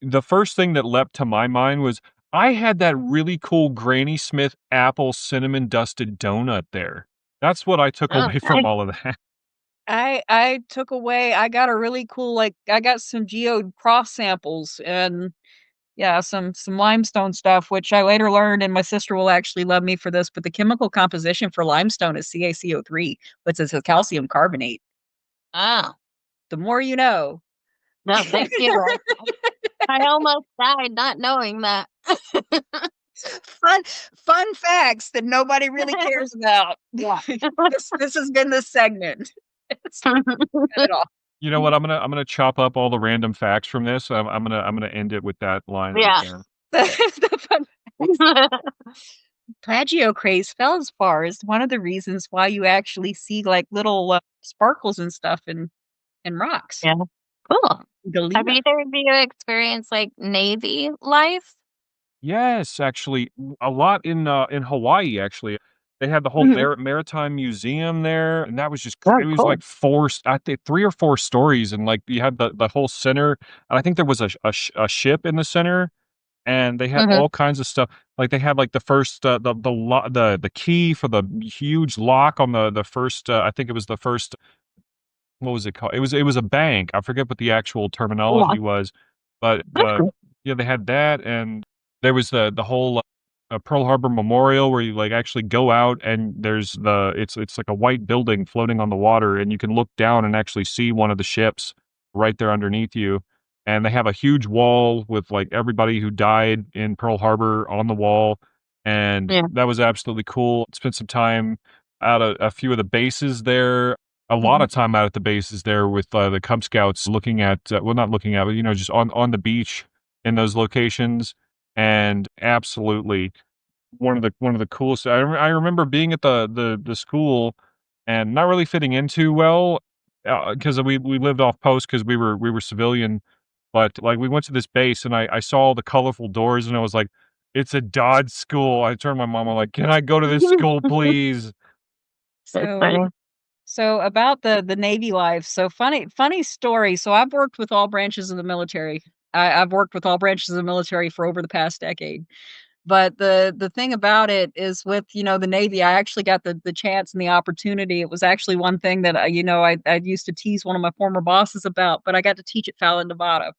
the first thing that leapt to my mind was, I had that really cool Granny Smith apple cinnamon dusted donut there. That's what I took Oh, away from nice. all of that. I got a really cool, like, I got some geode cross samples and, yeah, some limestone stuff, which I later learned, and my sister will actually love me for this, but the chemical composition for limestone is CaCO3, which is a calcium carbonate. Oh, The more you know. no, thank you. I almost died not knowing that. Fun fun facts that nobody really cares about. Yeah. This has been the segment. It's not at all. You know what? I'm gonna chop up all the random facts from this. I'm gonna end it with that line right Yeah. there. The fun plagiocrase feldspar is one of the reasons why you actually see, like, little, sparkles and stuff in rocks. Yeah. Cool. Have Galena. either of you experienced, like, Navy life? Yes, actually, a lot in Hawaii, actually. They had the whole Mhm. maritime museum there, and that was just Oh, it was cool. like 4 I think 3 or 4 stories, and, like, you had the whole center, and I think there was a ship in the center, and they had Mhm. all kinds of stuff. Like, they had, like, the first, the key for the huge lock on the first, I think it was the first, what was it called? It was a bank. I forget what the actual Yeah. terminology was, but That's cool. yeah, they had that, and there was the whole, Pearl Harbor Memorial where you, like, actually go out and there's it's like a white building floating on the water, and you can look down and actually see one of the ships right there underneath you, and they have a huge wall with, like, everybody who died in Pearl Harbor on the wall, and Yeah. that was absolutely cool. Spent some time at a few of the bases there, a lot Mhm. of time out at the bases there with, the Cub Scouts looking at, well, not looking at, but, just on the beach in those locations, and absolutely one of the coolest. I remember being at the school and not really fitting in too well, because we lived off post because we were civilian, but, like, we went to this base and I saw all the colorful doors and I was like, "It's a Dodge school." I turned to my mom, I'm like, "Can I go to this school, please?" That's So funny. so about the Navy life, so funny story. So I've worked with all branches of the military. I've worked with all branches of the military for over the past decade. But the thing about it is with, the Navy, I actually got the chance and the opportunity. It was actually one thing that I used to tease one of my former bosses about, but I got to teach at Fallon, Nevada,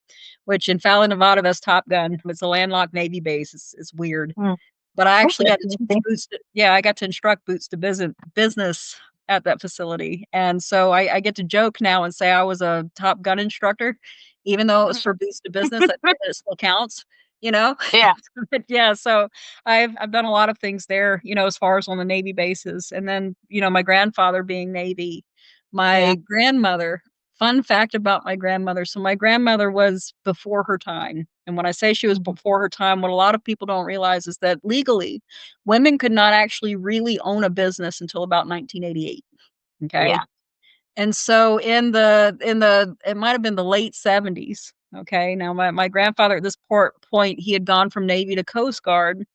which in Fallon, Nevada, that's Top Gun. It's a landlocked Navy base. It's weird. Mm. But I That's actually got to teach interesting. boots to yeah, I got to instruct boots to business at that facility, and so I get to joke now and say I was a Top Gun instructor, even though it was for boots to business, I say that it still counts, you know? Yeah. But, yeah, so I've done a lot of things there, as far as on the Navy bases, and then, my grandfather being Navy, Yeah. my grandmother fun fact about my grandmother, so my grandmother was before her time, and when I say she was before her time, what a lot of people don't realize is that legally, women could not actually really own a business until about 1988, okay? Yeah. And so in the it might have been the late '70s, okay? Now my grandfather at this point, he had gone from Navy to Coast Guard,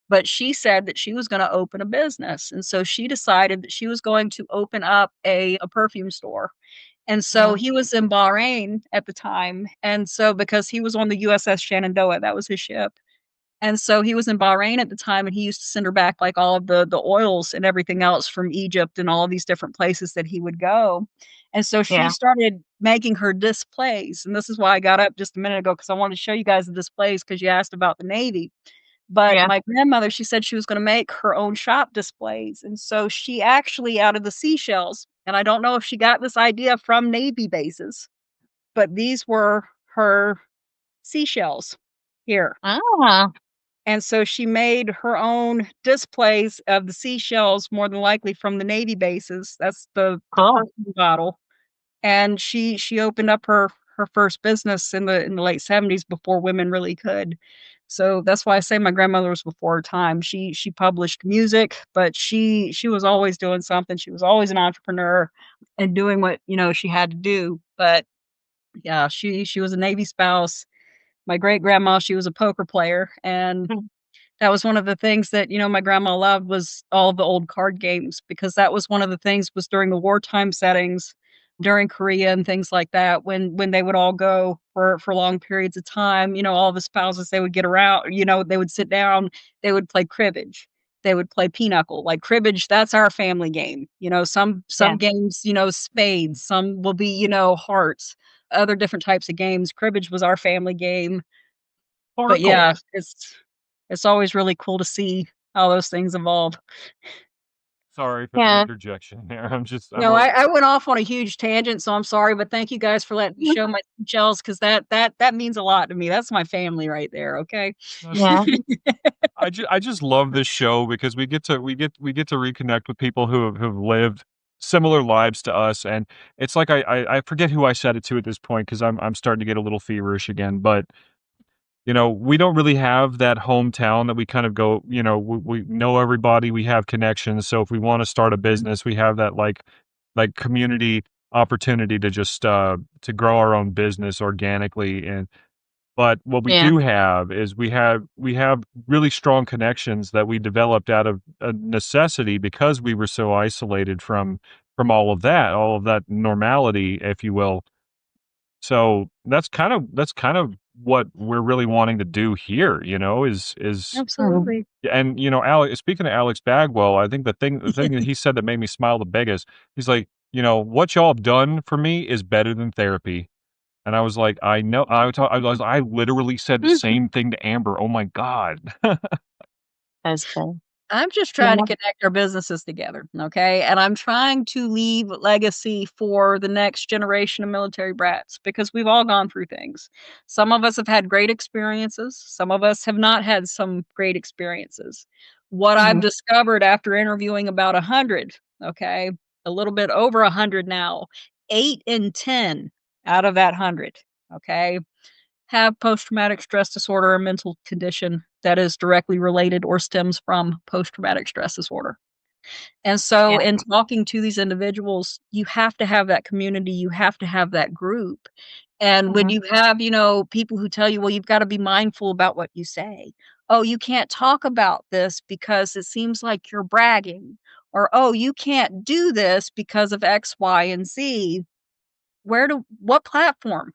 but she said that she was gonna open a business, and so she decided that she was going to open up a perfume store. And so Mhm. he was in Bahrain at the time, and so because he was on the USS Shenandoah, that was his ship, and so he was in Bahrain at the time, and he used to send her back, like, all of the oils and everything else from Egypt and all of these different places that he would go, and so she Yeah. started making her displays, and this is why I got up just a minute ago because I wanted to show you guys the displays because you asked about the Navy, but Yeah. my grandmother, she said she was gonna make her own shop displays, and so she actually out of the seashells, and I don't know if she got this idea from Navy bases, but these were her seashells here. Ah, And so she made her own displays of the seashells, more than likely from the Navy bases. That's the cool. perfume bottle. And she opened up her first business in the late '70s before women really could. So that's why I say my grandmother was before her time. She published music, but she was always doing something. She was always an entrepreneur and doing what, she had to do. But yeah, she was a Navy spouse. My great grandma, she was a poker player, and Mm. that was one of the things that, my grandma loved was all the old card games because that was one of the things was during the wartime settings, during Korea and things like that, when they would all go for long periods of time, all the spouses, they would get around, they would sit down, they would play cribbage, they would play pinochle. Like cribbage, that's our family game. Some Yeah. games, spades, some will be, hearts, other different types of games. Cribbage was our family game, but Oracle. yeah, it's always really cool to see how those things evolve. Sorry for the Yeah. interjection there. I'm No, a I went off on a huge tangent, so I'm sorry, but thank you guys for letting me show my shells because that means a lot to me. That's my family right there, okay? that's Yeah. I just love this show because we get to reconnect with people who've lived similar lives to us, and it's like I forget who I said it to at this point because I'm starting to get a little feverish again, but we don't really have that hometown that we kind of go, we know everybody, we have connections. So if we want to start a business, we have that like community opportunity to just to grow our own business organically. And But what we Yeah. do have is we have really strong connections that we developed out of a necessity because we were so isolated from all of that normality, if you will. So that's kind of what we're really wanting to do here, is Mhm. Absolutely. and Alex, speaking of Alex Bagwell, I think the thing that he said that made me smile the biggest, he's like, what y'all have done for me is better than therapy. And I was like, I know, I literally said the Mhm. same thing to Amber. Oh my God. That's cool. I'm just trying to Yeah. connect our businesses together, okay? And I'm trying to leave legacy for the next generation of military brats because we've all gone through things. Some of us have had great experiences, some of us have not had some great experiences. What I've Mhm. discovered after interviewing about 100, okay, a little bit over 100 now, 8 in 10 out of that 100, okay, have post traumatic stress disorder or mental condition that is directly related or stems from post traumatic stress disorder. And so, Yeah. in talking to these individuals, you have to have that community, you have to have that group. And when Mhm. you have, people who tell you, well, you've got to be mindful about what you say. Oh, you can't talk about this because it seems like you're bragging. Or, oh, you can't do this because of X, Y, and Z. What platform?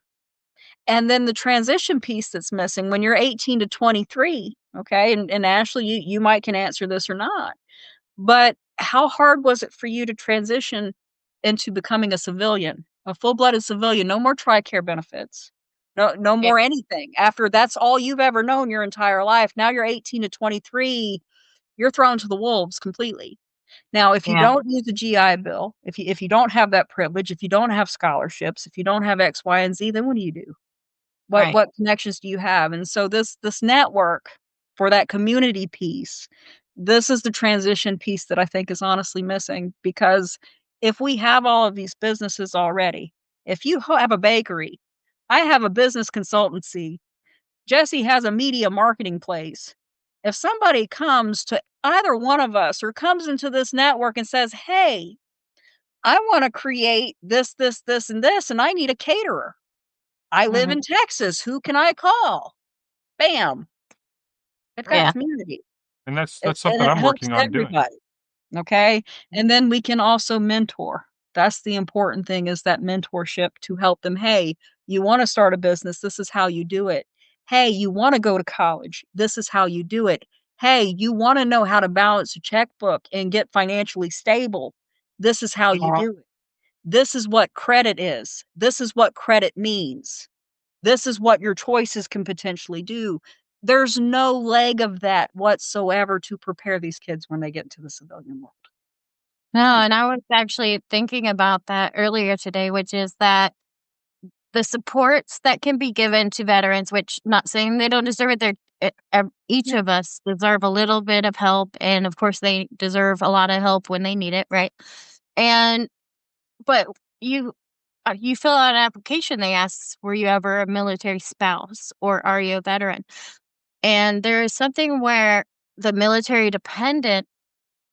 And then the transition piece that's missing when you're 18 to 23, okay, and Ashley, you might can answer this or not, but how hard was it for you to transition into becoming a civilian, a full-blooded civilian, no more TRICARE benefits, no Yeah. more anything, after that's all you've ever known your entire life, now you're 18 to 23, you're thrown to the wolves completely. Now, if you Yeah. don't use a GI Bill, if you don't have that privilege, if you don't have scholarships, if you don't have X, Y, and Z, then what do you do? What Right. what connections do you have? And so this network for that community piece, this is the transition piece that I think is honestly missing because if we have all of these businesses already, if you have a bakery, I have a business consultancy, Jesse has a media marketing place. If somebody comes to either one of us or comes into this network and says, "Hey, I want to create this, and this, and I need a caterer. I live Mhm. in Texas. Who can I call?" Bam, they've got Yeah. community, And that's and that's and something it I'm helps working on doing. everybody, okay? And then we can also mentor. That's the important thing is that mentorship to help them, "Hey, you wanna start a business, this is how you do it. Hey, you wanna go to college, this is how you do it. Hey, you wanna know how to balance a checkbook and get financially stable, this is how you Yeah. do it. This is what credit is. This is what credit means." This is what your choices can potentially do. There's no leg of that whatsoever to prepare these kids when they get into the civilian world. No, and I was actually thinking about that earlier today, which is that the supports that can be given to veterans, which not saying they don't deserve it, each Yeah. of us deserve a little bit of help, and of course, they deserve a lot of help when they need it, right? And but you you fill out an application, they ask, "Were you ever a military spouse or are you a veteran?" And there is something where the military dependent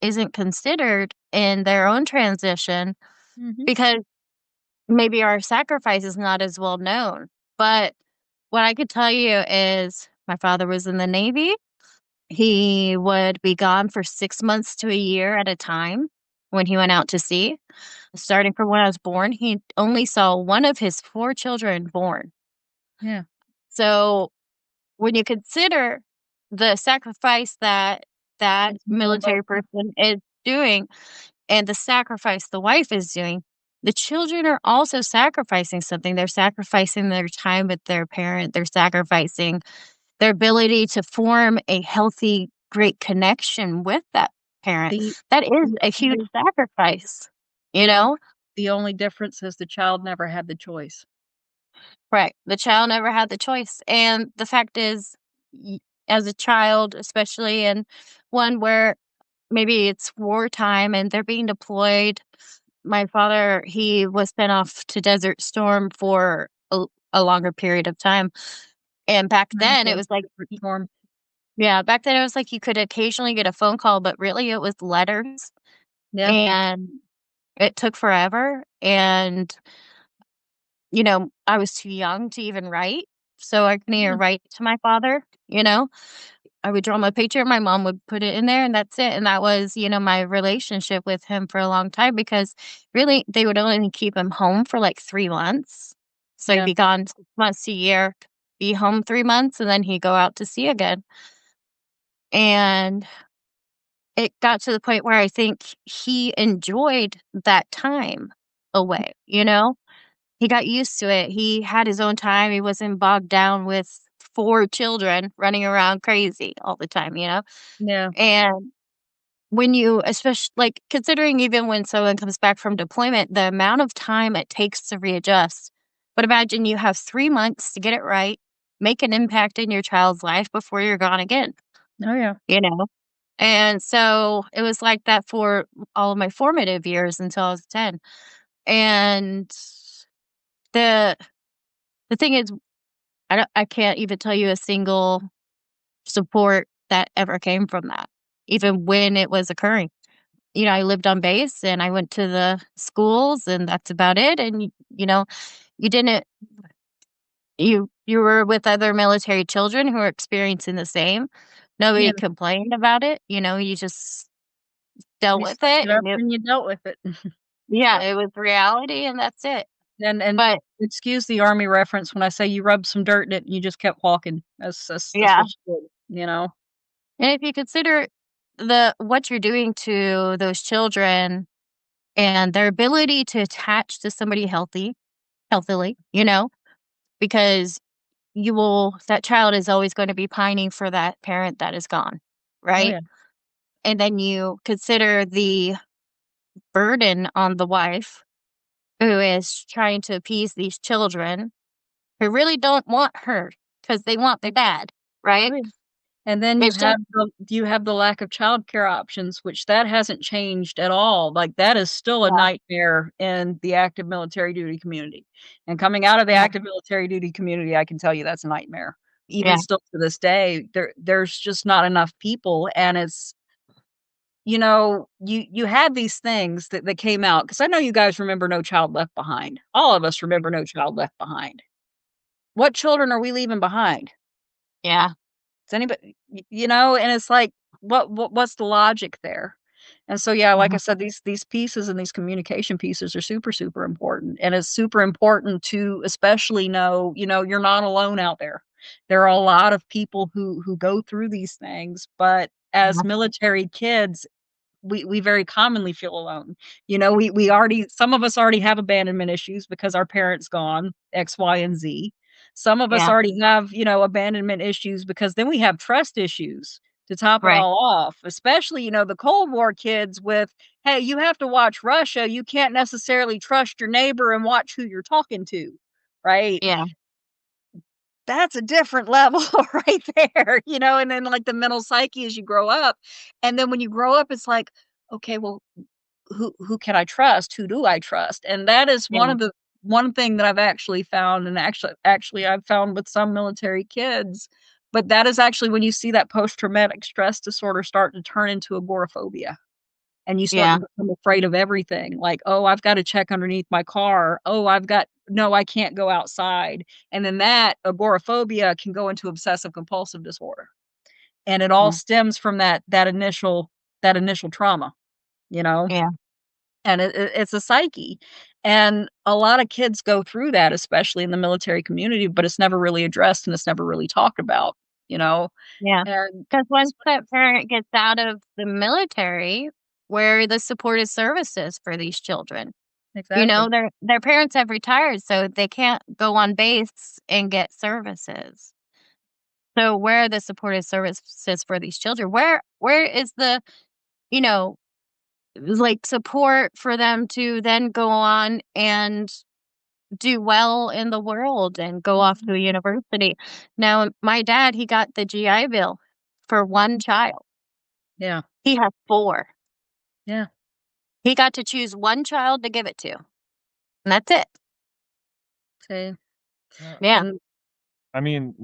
isn't considered in their own transition Mhm. because maybe our sacrifice is not as well known. But what I could tell you is my father was in the Navy. He would be gone for 6 months to a year at a time when he went out to sea. Starting from when I was born, he only saw one of his 4 children born. Yeah. So, when you consider the sacrifice that that It's more military emotional. person is doing and the sacrifice the wife is doing, the children are also sacrificing something. They're sacrificing their time with their parent. They're sacrificing their ability to form a healthy, great connection with that parent. The That is the a huge only sacrifice, you the only know? the only difference is the child never had the choice. Right. The child never had the choice. And the fact is, as a child, especially in one where maybe it's wartime and they're being deployed. My father, he was sent off to Desert Storm for a longer period of time. And back Mine then it was was like, different form. yeah, back then it was like you could occasionally get a phone call, but really it was letters Yeah. and it took forever. And, I was too young to even write. so I can Yeah. write to my father, you know? I would draw him a picture, my mom would put it in there, and that's it, and that was, my relationship with him for a long time because really, they would only keep him home for, like, 3 months. So he'd Yeah. be gone 6 months a year, be home 3 months, and then he'd go out to sea again. And it got to the point where I think he enjoyed that time away, you know? He got used to it. He had his own time. He wasn't bogged down with 4 children running around crazy all the time, you know? Yeah. And when you especially like, considering even when someone comes back from deployment, the amount of time it takes to readjust. But imagine you have 3 months to get it right, make an impact in your child's life before you're gone again, Oh, yeah. you know? And so, it was like that for all of my formative years until I was 10. And the the thing is, I can't even tell you a single support that ever came from that, even when it was occurring. I lived on base and I went to the schools and that's about it. And you didn't you were with other military children who were experiencing the same. Yeah. Nobody complained about it. You just dealt You with sucked it it up and it and you dealt with it. yeah, Yep. it was reality and that's it. And But excuse the army reference when I say you rubbed some dirt in it and you just kept walking. That's yeah. what you did, you know? And if you consider the what you're doing to those children and their ability to attach to somebody healthily, because that child is always going to be pining for that parent that is gone, Oh, right? yeah. And then you consider the burden on the wife who is trying to appease these children who really don't want her because they want their dad, Oh, right? yeah. And then It's just you have the lack of childcare options, which that hasn't changed at all. Like, that is still a yeah, nightmare in the active military duty community. And coming out of the yeah, active military duty community, I can tell you that's a nightmare. Even yeah, still to this day, there's just not enough people, and it's you had these things that came out because I know you guys remember No Child Left Behind. All of us remember No Child Left Behind. What children are we leaving behind? yeah, Does anybody and it's like, what's the logic there? And so, yeah, like I mhm, said, these pieces and these communication pieces are super, super important, and it's super important to especially know, you're not alone out there. There are a lot of people who go through these things, but as yeah, military kids, we very commonly feel alone. We already some of us already have abandonment issues because our parents gone, X, Y, and Z. Some of us yeah, already have, abandonment issues because then we have trust issues to top it right, all off, especially, the Cold War kids with, "Hey, you have to watch Russia. You can't necessarily trust your neighbor and watch who you're talking to." Right? yeah, That's a different level right there, and then, like, the mental psyche as you grow up, and then when you grow up, it's like, "Okay, well, who can I trust? Who do I trust?" And that is yeah, one thing that I've actually found, and actually I've found with some military kids, but that is actually when you see that post-traumatic stress disorder start to turn into agoraphobia, and you start to yeah, become afraid of everything, like, "Oh, I've gotta check underneath my car. Oh, no, I can't go outside." And then that agoraphobia can go into obsessive compulsive disorder, and it all yeah, stems from that initial trauma, you know? yeah, And it's a psyche, and a lot of kids go through that, especially in the military community, but it's never really addressed and it's never really talked about, you know? yeah. And Because it's once that parent gets out of the military, where are the supportive services for these children? exactly. Their parents have retired, so they can't go on base and get services. So where are the supportive services for these children? Where is the, you know, like, support for them to then go on and do well in the world and go off Mhm. to a university? Now, my dad, he got the GI Bill for 1 child. Yeah, He has 4. yeah. He got to choose 1 child to give it to, and that's it. See, Yeah, and I mean,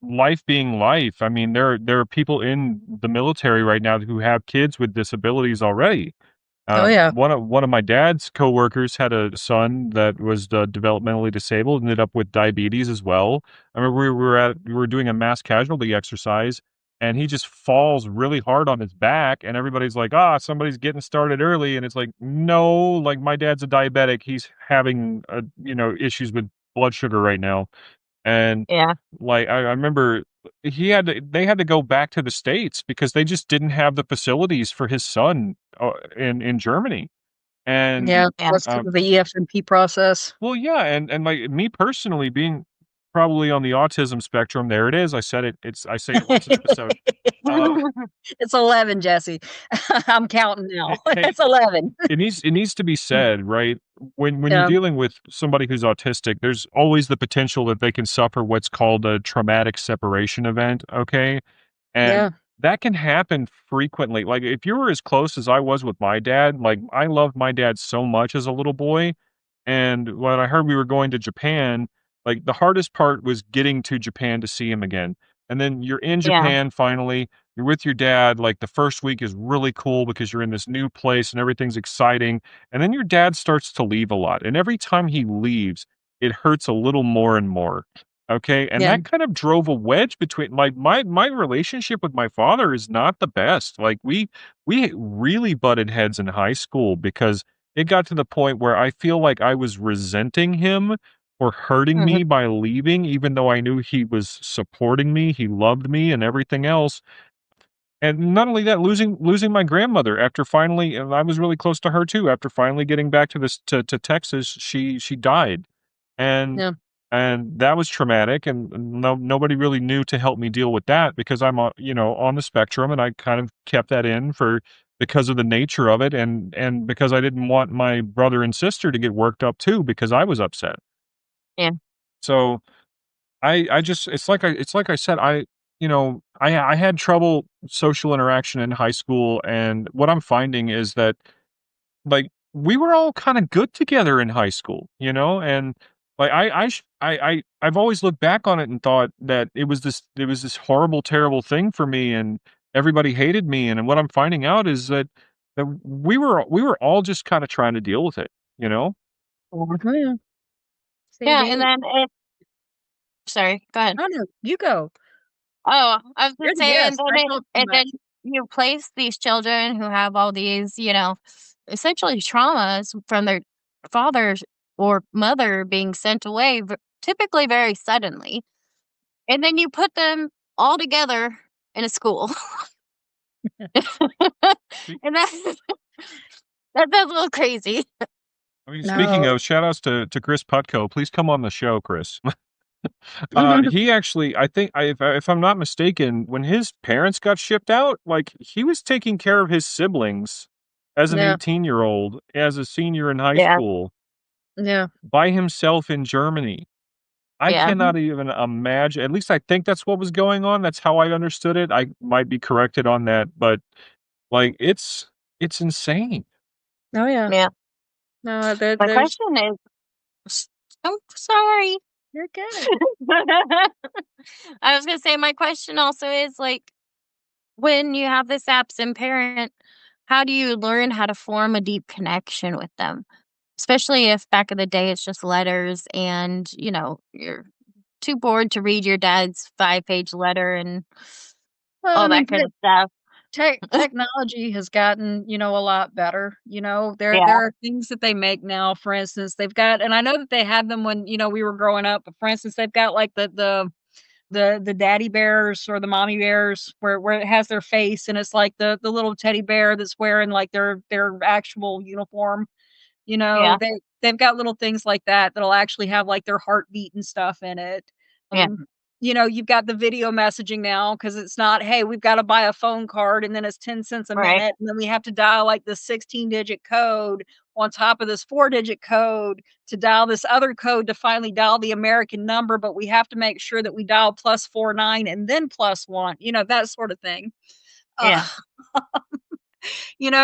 life being life. I mean, there are people in the military right now who have kids with disabilities already. Oh, yeah. One of my dad's coworkers had a son that was, developmentally disabled, ended up with diabetes as well. I remember we were doing a mass casualty exercise, and he just falls really hard on his back, and everybody's like, "Ah, somebody's getting started early," and it's like, "No, like, my dad's a diabetic, he's having, issues with blood sugar right now." And, Yeah. like, I remember they had to go back to the States because they just didn't have the facilities for his son, in Germany. And, Yeah, Yeah. that's 'cause of the EFMP process. well, yeah, and, like, me personally being probably on the autism spectrum, there it is, I said it, I say it once an episode. Uh, It's 11, Jesse. I'm counting now. hey, It's 11. it needs to be said, right? When you're Yeah, dealing with somebody who's autistic, there's always the potential that they can suffer what's called a traumatic separation event, okay? And yeah, that can happen frequently. Like, if you were as close as I was with my dad, like, I loved my dad so much as a little boy, and when I heard we were going to Japan, like, the hardest part was getting to Japan to see him again. And then you're in Yeah. Japan finally, you're with your dad, like, the first week is really cool because you're in this new place and everything's exciting, and then your dad starts to leave a lot, and every time he leaves, it hurts a little more and more. Okay, and yeah. that kind of drove a wedge between, like, my relationship with my father is not the best. Like, we really butted heads in high school because it got to the point where I feel like I was resenting him for hurting Mhm. me by leaving, even though I knew he was supporting me, he loved me and everything else. And not only that, losing my grandmother after finally, and I was really close to her too, after finally getting back to this to Texas, she died. And Yeah. and that was traumatic, and nobody really knew to help me deal with that because I'm on, on the spectrum, and I kind of kept that in for because of the nature of it, and because I didn't want my brother and sister to get worked up too because I was upset. Yeah. So I just it's like I said, I had trouble social interaction in high school, and what I'm finding is that, like, we were all kinda good together in high school, and, like, I've always looked back on it and thought that it was this horrible, terrible thing for me, and everybody hated me, and what I'm finding out is that we were all just kinda trying to deal with it, you know? Oh, yeah. See, Yeah, and then sorry, go ahead. no, no, you go. Oh, I was You're just the saying guest. then I talk too and then much. you place these children who have all these, essentially traumas from their fathers or mother being sent away typically very suddenly, and then you put them all together in a school. And that's a little crazy. I mean, speaking No. of, shout outs to Chris Putko. Please come on the show, Chris. He actually, I think, if I'm not mistaken, when his parents got shipped out, like, he was taking care of his siblings as an Yeah, 18-year-old, as a senior in high Yeah, school, yeah. by himself in Germany. I yeah, cannot even imagine. At least I think that's what was going on. That's how I understood it. I might be corrected on that, but, like, it's insane. Oh, yeah. yeah. No, My there's question is I'm sorry. you're good. I was gonna say my question also is, like, when you have this absent parent, how do you learn how to form a deep connection with them? Especially if back in the day it's just letters and, you're too bored to read your dad's 5-page letter and Well, I all mean, that kind of stuff. technology has gotten, a lot better. There Yeah, are things that they make now. For instance, they've got, and I know that they had them when we were growing up. But for instance, they've got like the daddy bears or the mommy bears where it has their face and it's like the little teddy bear that's wearing like their actual uniform. yeah, They've got little things like that that'll actually have, like, their heartbeat and stuff in it. yeah, You've got the video messaging now because it's not, "Hey, we've gotta buy a phone card, and then it's 10 cents a right, minute, and then we have to dial, like, this 16-digit code on top of this four-digit code to dial this other code to finally dial the American number, but we have to make sure that we dial +49 and then +1," that sort of thing. yeah,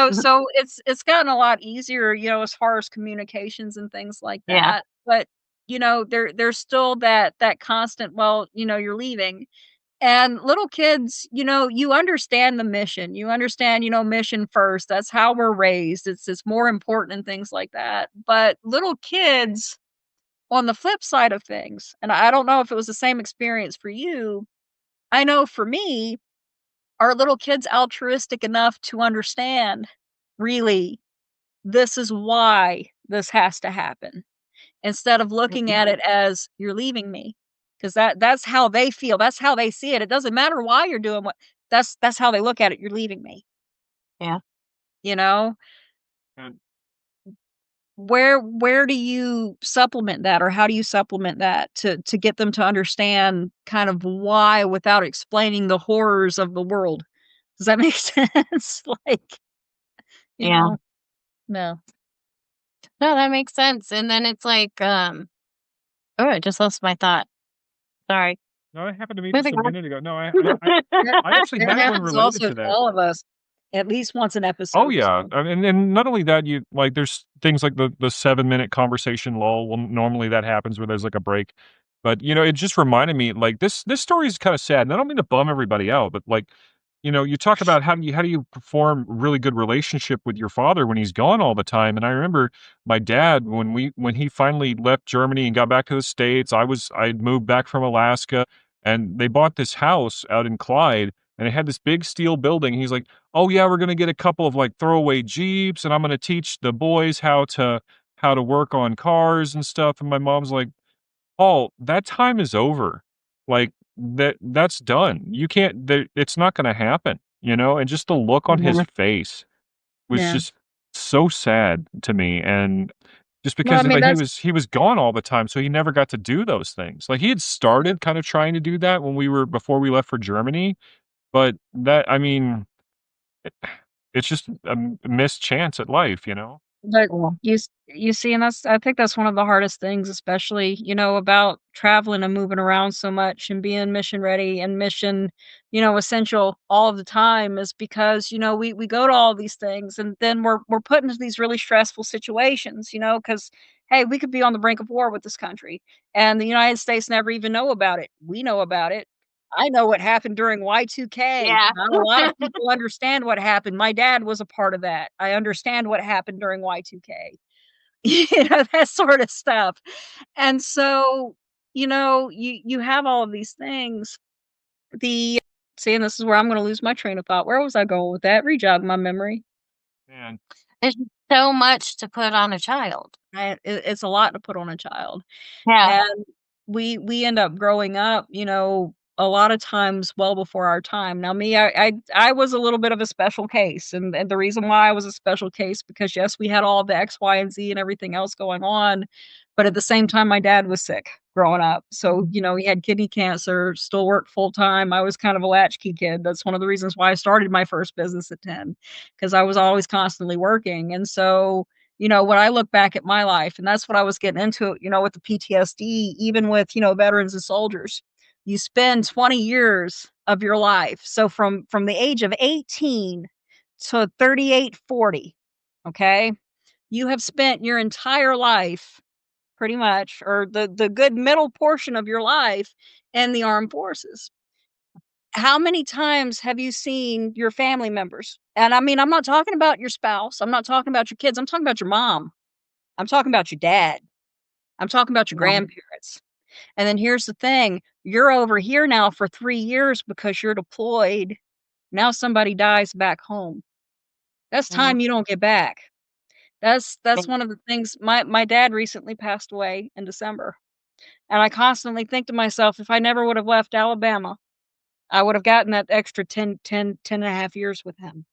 Ugh. So it's gotten a lot easier, as far as communications and things like yeah, that, but, there's still that constant, "Well, you're leaving." And little kids, you understand the mission. You understand, mission first. That's how we're raised. It's more important and things like that. But little kids, on the flip side of things, and I don't know if it was the same experience for you. I know for me, are little kids altruistic enough to understand, really, this is why this has to happen, instead of looking at it as, "You're leaving me," because that's how they feel, that's how they see it. It doesn't matter why you're doing what that's how they look at it, "You're leaving me," Yeah. you know? And Where do you supplement that, or how do you supplement that to get them to understand kind of why without explaining the horrors of the world? Does that make sense? Like, you Yeah. know? No. No, that makes sense. And then it's like, oh, I just lost my thought. Sorry. no, that happened to me just Moving a on. minute ago. No, I actually That had one happens related also to to that. all of us at least once an Oh, episode, yeah, so and not only that, you like, there's things like the 7-minute conversation lull, well, normally that happens where there's, like, a break, but, it just reminded me, like, this story is kinda sad, and I don't mean to bum everybody out, but, like, you talk about how do you perform really good relationship with your father when he's gone all the time, and I remember my dad, when he finally left Germany and got back to the States, I'd moved back from Alaska, and they bought this house out in Clyde, and it had this big steel building, he's like, "Oh, yeah, we're gonna get a couple of, like, throwaway Jeeps, and I'm gonna teach the boys how to work on cars and stuff," and my mom's like, "Paul, that time is over. Like, that's done. You can't it's not gonna happen," and just the look on his Mhm. face was yeah. just so sad to me, and just Well, I because, mean, like, that's he was gone all the time, so he never got to do those things. Like, he had started kind of trying to do that before we left for Germany, but that I mean, it it's just a missed chance at life, you know? but Yeah. you see, and I think that's one of the hardest things, especially, about traveling and moving around so much and being mission ready and mission, essential all of the time, is because, we go to all these things, and then we're put into these really stressful situations, because hey, we could be on the brink of war with this country, and the United States never even know about it. We know about it. I know what happened during Y2K. Yeah. Not a lot of people understand what happened. My dad was a part of that. I understand what happened during Y2K. That sort of stuff. And so, you have all of these things. The See, and this is where I'm gonna lose my train of thought. Where was I going with that? Re-jog my memory. Man, There's so much to put on a child. It's a lot to put on a child. Yeah. And we end up growing up, a lot of times well before our time. Now me, I was a little bit of a special case, and the reason why I was a special case, because yes, we had all the X, Y, and Z and everything else going on, but at the same time, my dad was sick growing up. So, he had kidney cancer, still worked full time. I was kind of a latchkey kid. That's one of the reasons why I started my first business at 10, because I was always constantly working. And so, when I look back at my life, and that's what I was getting into, with the PTSD, even with, veterans and soldiers, you spend 20 years of your life. So from the age of 18 to 38, 40, okay? You have spent your entire life pretty much, or the good middle portion of your life, in the armed forces. How many times have you seen your family members? And I mean, I'm not talking about your spouse, I'm not talking about your kids, I'm talking about your mom. I'm talking about your dad. I'm talking about your Yeah. grandparents. And then here's the thing, you're over here now for 3 years because you're deployed. Now somebody dies back home. That's Yeah. time you don't get back. That's Yeah. one of the things. My dad recently passed away in December, and I constantly think to myself, if I never would have left Alabama, I would have gotten that extra 10 and a half years with him.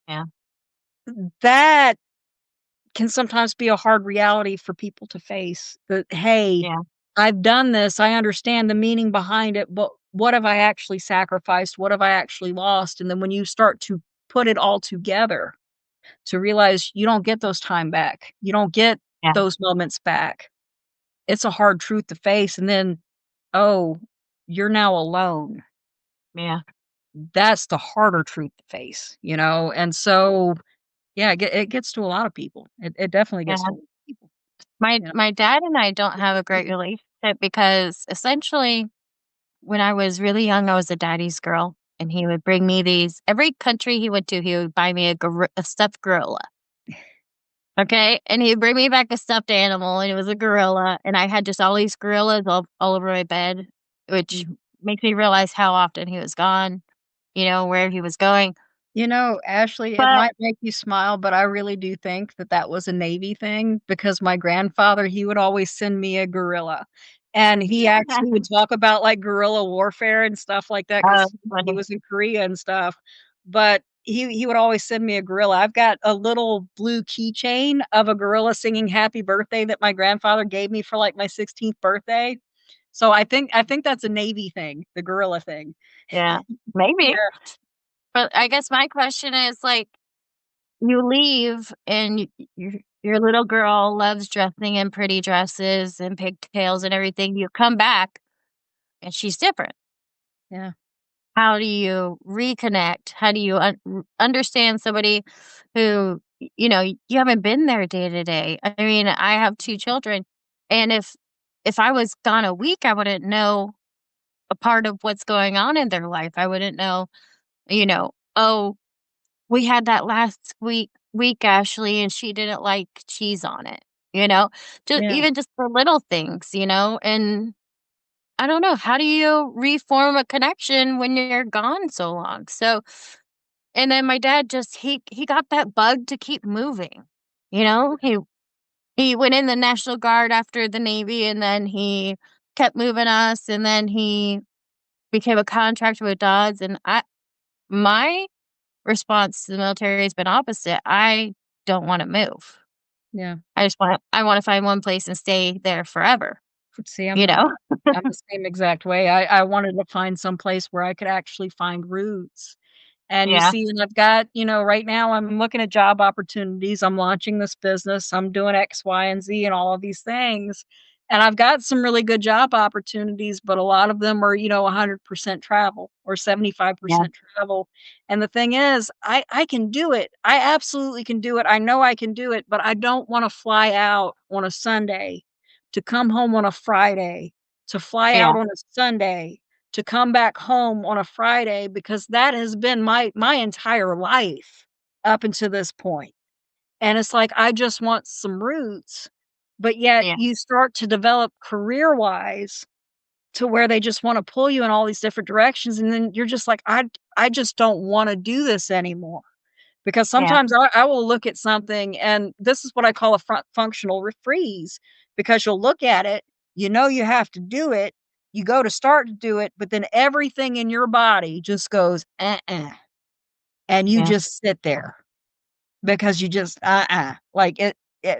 Yeah. That can sometimes be a hard reality for people to face, that, "Hey, Yeah. I've done this, I understand the meaning behind it, but what have I actually sacrificed? What have I actually lost?" And then when you start to put it all together, to realize you don't get those time back, you don't get Yeah. those moments back. It's a hard truth to face, and then, "Oh, you're now alone." Yeah. That's the harder truth to face, And so, yeah, it gets to a lot of people. It definitely Yeah. gets to a lot of people, My you know? my dad and I don't have a great relationship because essentially when I was really young, I was a daddy's girl, and he would bring me these every country he went to, he would buy me a stuffed gorilla, okay? And he'd bring me back a stuffed animal, and it was a gorilla, and I had just all these gorillas all over my bed, which Mhm. makes me realize how often he was gone, where he was going. You know, Ashley, it But might make you smile, but I really do think that that was a Navy thing because my grandfather, he would always send me a gorilla, and he actually would talk about, like, guerrilla warfare and stuff like that Oh, because he funny. was in Korea and stuff, but he would always send me a gorilla. I've got a little blue keychain of a gorilla singing happy birthday that my grandfather gave me for, like, my 16th birthday, so I think that's a Navy thing, the gorilla thing. Yeah, maybe. Yeah, But I guess my question is, like, you leave and your little girl loves dressing in pretty dresses and pigtails and everything. You come back and she's different. yeah, How do you reconnect? How do you understand somebody who, you haven't been there day to day? I mean, I have 2 children, and if I was gone a week, I wouldn't know a part of what's going on in their life. I wouldn't know, "Oh, we had that last week, Ashley, and she didn't like cheese on it," you know? Just yeah, even just the little things, and I don't know, how do you reform a connection when you're gone so long? So and then my dad just he got that bug to keep moving, you know? He went in the National Guard after the Navy, and then he kept moving us, and then he became a contractor with Dodds, and my response to the military has been opposite. I don't wanna move. yeah. I wanna find one place and stay there forever, See, you know? I'm the same exact way. I wanted to find some place where I could actually find roots. And you Yeah, see, and I've got, right now I'm looking at job opportunities. I'm launching this business. I'm doing X, Y, and Z and all of these things. And I've got some really good job opportunities, but a lot of them are, 100% travel or yeah, 75% travel. And the thing is, I can do it. I absolutely can do it. I know I can do it, but I don't want to fly out on a Sunday to come home on a Friday, to fly yeah, out on a Sunday, to come back home on a Friday because that has been my entire life up until this point. And it's like, I just want some roots, but yet yeah, you start to develop career-wise to where they just wanna pull you in all these different directions, and then you're just like, I just don't wanna do this anymore. Because yeah, sometimes I will look at something, and this is what I call a functional freeze, because you'll look at it, you know you have to do it, you go to start to do it, but then everything in your body just goes, "Uh-uh," and you yeah, just sit there because you just, like,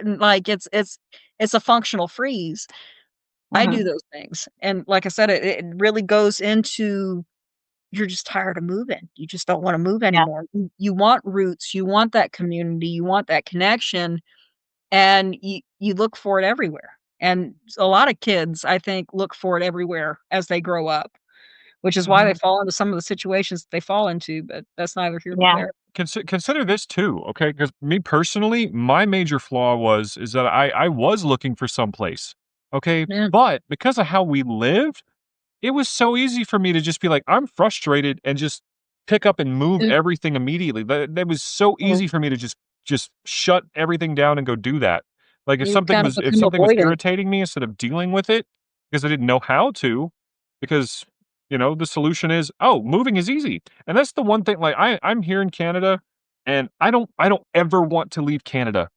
like, it's a functional freeze. I do mhm, those things, and like I said, it really goes into you're just tired of moving. You just don't wanna move yeah, anymore. You want roots, you want that community, you want that connection, and you look for it everywhere. And a lot of kids, I think, look for it everywhere as they grow up, which is why they mhm, fall into some of the situations that they fall into, but that's neither here nor yeah, there. Consider this too, okay? Because me personally, my major flaw is that I was looking for someplace, okay? Yeah, But because of how we lived, it was so easy for me to just be like, "I'm frustrated," and just pick up and move yeah, everything immediately. That was so well, easy for me to just shut everything down and go do that. Like, you kinda if become something was avoidant. irritating me, instead of dealing with it, because I didn't know how to, because, the solution is, "Oh, moving is easy." And that's the one thing, like, I'm here in Canada, and I don't ever want to leave Canada.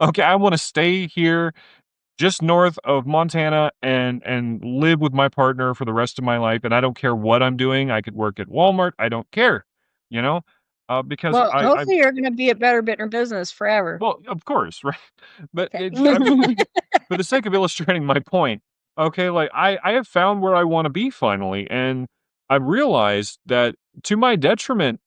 Okay, I wanna stay here just north of Montana and live with my partner for the rest of my life, and I don't care what I'm doing. I could work at Walmart, I don't care, you know? Because Well, I hopefully you're gonna be at Better Business Business forever. well, of course, right? But Okay. for the sake of illustrating my point, okay, like, I have found where I wanna be finally, and I've realized that, to my detriment,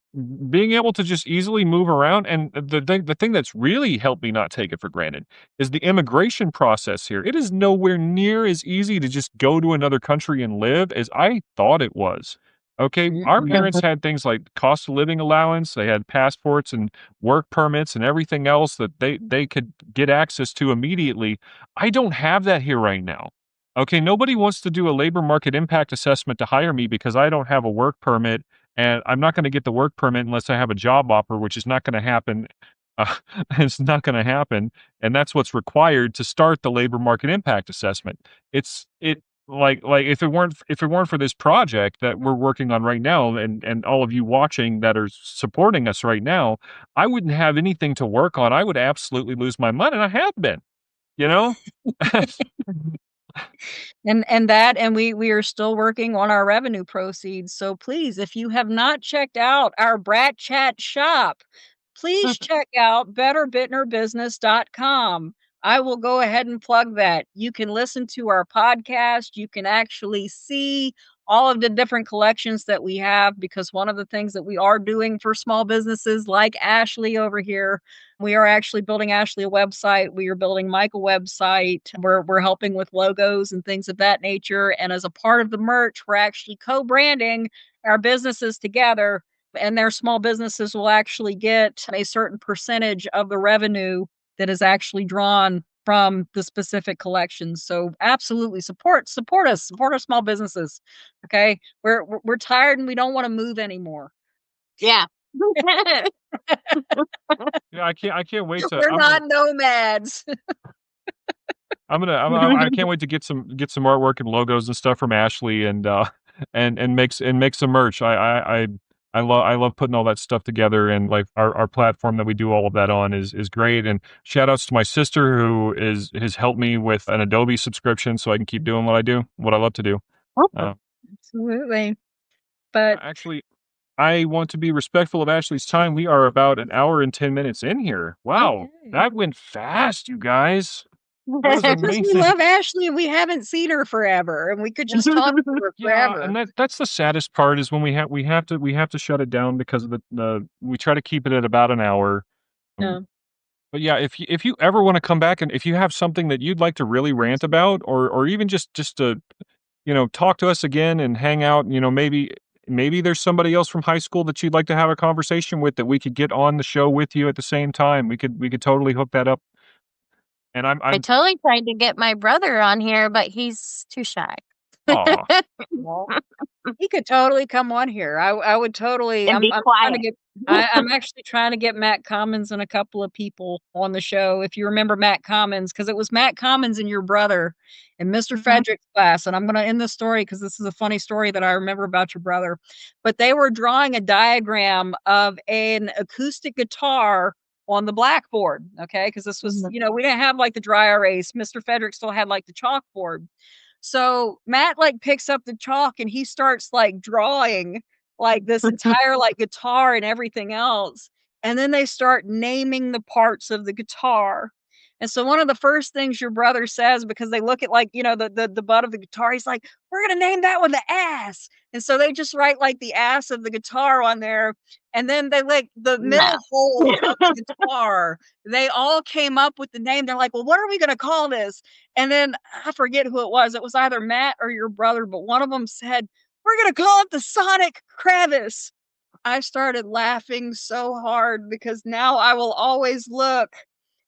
being able to just easily move around, and the thing that's really helped me not take it for granted is the immigration process here. It is nowhere near as easy to just go to another country and live as I thought it was. Okay, our Mm-mm. parents mhm, had things like cost of living allowance, they had passports and work permits and everything else that they could get access to immediately. I don't have that here right now. Okay, nobody wants to do a labor market impact assessment to hire me because I don't have a work permit, and I'm not gonna get the work permit unless I have a job offer, which is not gonna happen. Uh, it's not gonna happen, and that's what's required to start the labor market impact assessment. It like if it weren't for this project that we're working on right now, and all of you watching that are supporting us right now, I wouldn't have anything to work on. I would absolutely lose my mind, and I have been, you know? And we are still working on our revenue proceeds. So please, if you have not checked out our Brat Chat shop, please check out betterbitnerbusiness.com. I will go ahead and plug that. You can listen to our podcast. You can actually see all of the different collections that we have, because one of the things that we are doing for small businesses like Ashley over here, we are actually building Ashley a website. We are building Mike a website. We're helping with logos and things of that nature. And as a part of the merch, we're actually co-branding our businesses together, and their small businesses will actually get a certain percentage of the revenue that is actually drawn from the specific collections. So absolutely support us, support our small businesses. Okay? We're tired and we don't want to move anymore. Yeah. Yeah, I can't wait to. We're not nomads. I can't wait to get some artwork and logos and stuff from Ashley, and make some merch. I love putting all that stuff together, and like our platform that we do all of that on is great. And shout outs to my sister who has helped me with an Adobe subscription so I can keep doing what I love to do. Absolutely. But Actually, I want to be respectful of Ashley's time. We are about an hour and 10 minutes in here. Wow, okay. that went fast, you guys. That was Because we amazing. love Ashley and we haven't seen her forever, and we could just talk to her Yeah, forever. and that's the saddest part is when we have to shut it down because of the we try to keep it at about an hour. Yeah. But yeah, if you ever want to come back, and if you have something that you'd like to really rant about, or even just to talk to us again and hang out, maybe there's somebody else from high school that you'd like to have a conversation with that we could get on the show with you at the same time. We could totally hook that up. And I I'm totally tried to get my brother on here, but he's too shy. aw. Well, he could totally come on here. I would totally. And be I'm trying to quiet. get. I'm actually trying to get Matt Commons and a couple of people on the show. If you remember Matt Commons, because it was Matt Commons and your brother in Mr. Frederick's class. And I'm going to end the story because this is a funny story that I remember about your brother. But they were drawing a diagram of an acoustic guitar on the blackboard. Okay, because this was, we didn't have like the dry erase. Mr. Frederick still had like the chalkboard. So Matt like picks up the chalk and he starts like drawing like this entire like guitar and everything else. And then they start naming the parts of the guitar. And so one of the first things your brother says, because they look at like, the butt of the guitar, he's like, we're gonna name that one the ass. And so they just write like the ass of the guitar on there. And then they like the middle No. hole of the guitar. They all came up with the name. They're like, well, what are we gonna call this? And then I forget who it was. It was either Matt or your brother, but one of them said, we're going to call it the Sonic Crevice. I started laughing so hard because now I will always look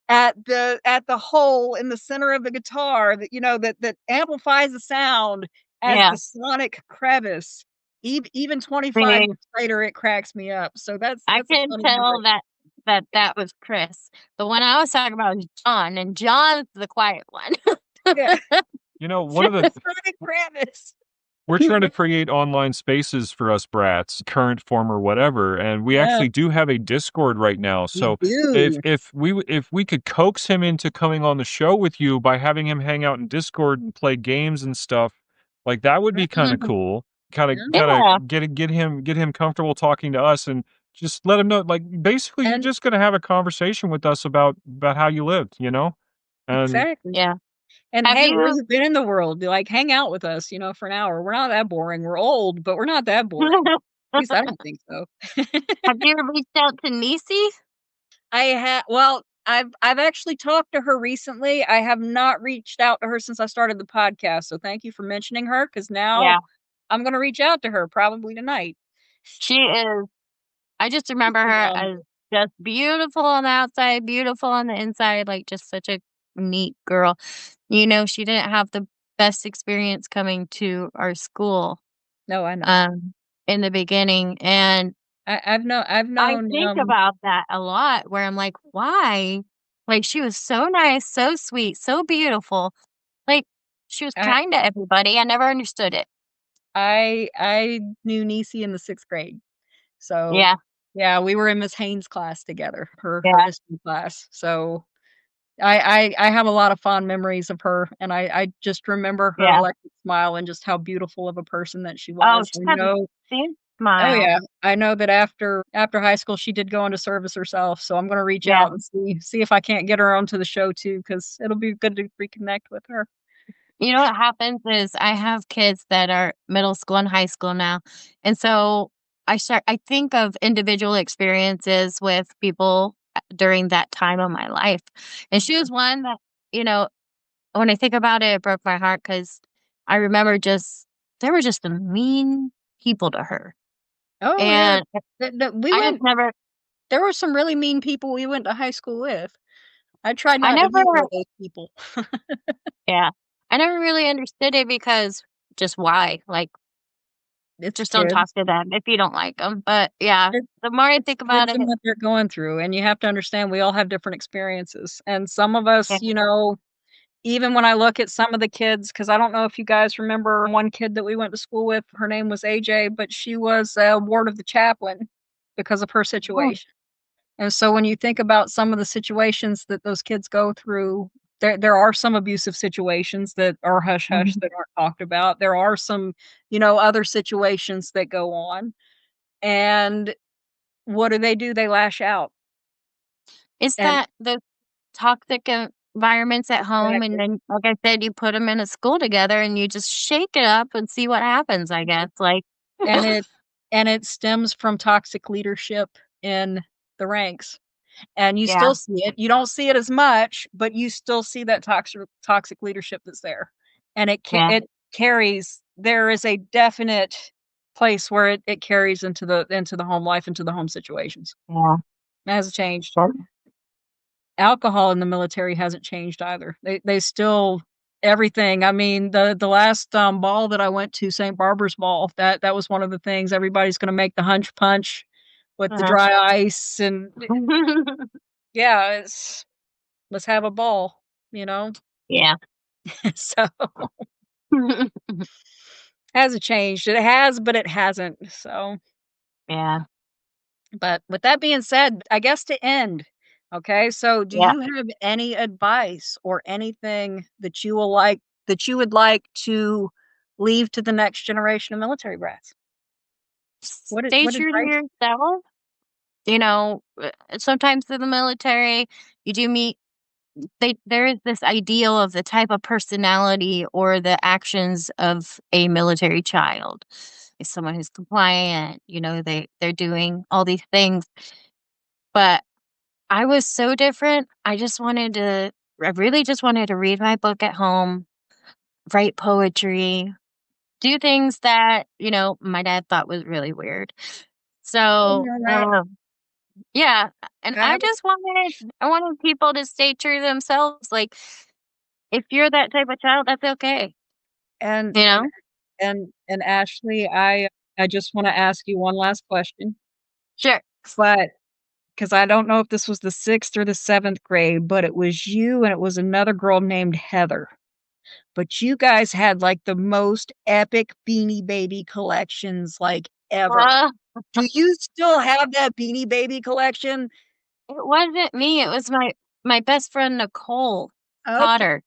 at the hole in the center of the guitar that amplifies the sound as Yeah. the Sonic Crevice. Even 25 See, years later, it cracks me up. So that's I a can funny tell memory. that was Chris. The one I was talking about was John, and John's the quiet one. Yeah, One of the Sonic Crevice. we're trying to create online spaces for us brats, current, former, whatever, and we Yeah, actually do have a Discord right now. we So do. if we could coax him into coming on the show with you by having him hang out in Discord and play games and stuff, like that would be kind of Mhm. cool. Yeah. Kind Yeah. of get him comfortable talking to us, and just let him know, like, basically you're And just gonna have a conversation with us about how you lived. And exactly. Yeah. And Have hey, where you you been in the world? Like, hang out with us, for an hour. We're not that boring. We're old, but we're not that boring. At least I don't think so. have you reached out to Nisi? I've actually talked to her recently. I have not reached out to her since I started the podcast. So thank you for mentioning her, because now Yeah. I'm gonna reach out to her probably tonight. She is. I just She's remember her phenomenal. as just beautiful on the outside, beautiful on the inside, like just such a neat girl. She didn't have the best experience coming to our school, No, I know. in the beginning, and I've I known, think about that a lot where I'm like, "Why?" Like, she was so nice, so sweet, so beautiful. Like, she was I kind to everybody, I never understood it. I knew Niecy in the 6th grade. So, Yeah, yeah, we were in Miss Haynes' class together, her yeah, history class. So, I have a lot of fond memories of her, and I just remember her yeah. electric smile and just how beautiful of a person that she Oh, was. she I had the know same Oh, smile. yeah. I know that after high school, she did go into service herself, so I'm gonna reach Yeah. out and see if I can't get her onto the show too, because 'cause it'll be good to reconnect with her. You know what happens is I have kids that are middle school and high school now, and so I think of individual experiences with people, during that time of my life, and she was one that, you know, when I think about it, it broke my heart because I remember just there were just some mean people to her, Oh, yeah. and The we I just went never There were some really mean people we went to high school with. I tried I not to never be one of those people. yeah, I never really understood it because just why? Like, It's just don't talk kids. to them if you don't like them. But, yeah, It's the more I think about kids it and what they're going through, and you have to understand we all have different experiences, and some of yeah, us, even when I look at some of the kids, because I don't know if you guys remember one kid that we went to school with, her name was AJ, but she was a ward of the chaplain because of her mm, situation. And so when you think about some of the situations that those kids go through, there are some abusive situations that are hush hush mhm. that aren't talked about. There are some, other situations that go on. And what do? They lash out. Is And that the toxic environments at home, and exactly. then, like I said, you put them in a school together and you just shake it up and see what happens, I guess, like And it stems from toxic leadership in the ranks. And you Yeah, still see it. You don't see it as much, but you still see that toxic leadership that's there. And yeah, it carries there is a definite place where it carries into the home life, into the home situations. yeah. It hasn't changed. Sure. Alcohol in the military hasn't changed either. They still everything. I mean, the last, ball that I went to, St. Barbara's Ball, that was one of the things. Everybody's gonna make the hunch punch with the Uh-huh. dry ice and yeah, let's have a ball, you know? Yeah. So, hasn't changed. It has, but it hasn't. So, Yeah, but with that being said, I guess to end, okay? So, do yeah. you have any advice or anything that you would like to leave to the next generation of military brats? Stay What true to advice? yourself, sometimes in the military, you do meet there is this ideal of the type of personality or the actions of a military child. Is someone who's compliant, they're doing all these things. But I was so different. I really just wanted to read my book at home, write poetry, do things that, my dad thought was really weird. Oh, So, you're right. yeah, and I have I wanted people to stay true to themselves. Like, if you're that type of child, that's okay, and you and know? and Ashley, I just wanna ask you one last question, Sure. but 'cause I don't know if this was the 6th or the 7th grade, but it was you and it was another girl named Heather. But you guys had, like, the most epic Beanie Baby collections, like, ever. Uh, Do you still have that Beanie Baby collection? it wasn't me, it was my best friend, Nicole Okay. Potter.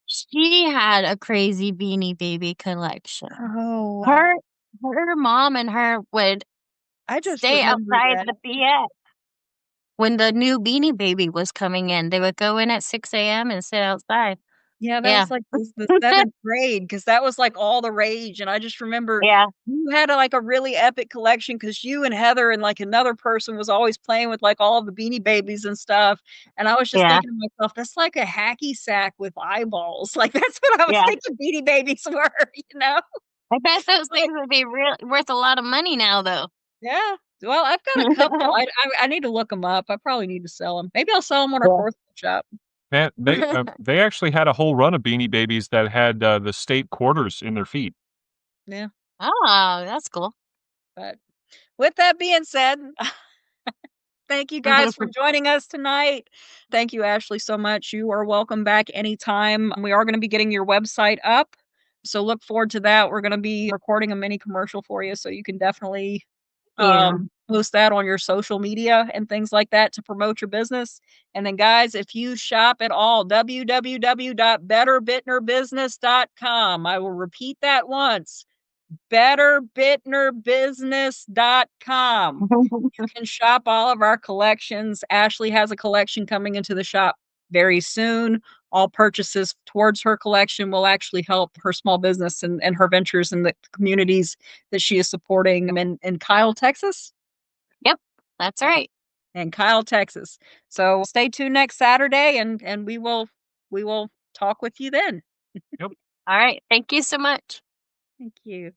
She had a crazy Beanie Baby collection. Oh, wow. Her her mom and her would I just stay remember outside that. the BX when the new Beanie Baby was coming in. They would go in at 6 a.m. and sit outside. Yeah, that Yeah. was, like, the 7th grade because that was, like, all the rage, and I just remember Yeah, you had, like, a really epic collection because you and Heather and, like, another person was always playing with, like, all of the Beanie Babies and stuff, and I was just yeah, thinking to myself, "That's like a hacky sack with eyeballs." Like, that's what I was yeah. thinking Beanie Babies were, you know? I bet those Like things would be real worth a lot of money now, though. yeah. Well, I've got a couple. I need to look them up. I probably need to sell them. Maybe I'll sell them on our Yeah. 4th shop. Man, they actually had a whole run of Beanie Babies that had the state quarters in their feet. Yeah. Oh, that's cool. But with that being said, thank you guys for joining us tonight. Thank you, Ashley, so much. You are welcome back anytime. We are going to be getting your website up. So look forward to that. We're going to be recording a mini commercial for you. So you can definitely Yeah. post that on your social media and things like that to promote your business. And then, guys, if you shop at all, www.betterbitnerbusiness.com. I will repeat that once, betterbitnerbusiness.com. You can shop all of our collections. Ashley has a collection coming into the shop very soon. All purchases towards her collection will actually help her small business and her ventures in the communities that she is supporting in Kyle, Texas. Yep, that's right. And Kyle, Texas. So stay tuned next Saturday and we will talk with you then. Yep. All right. Thank you so much. Thank you.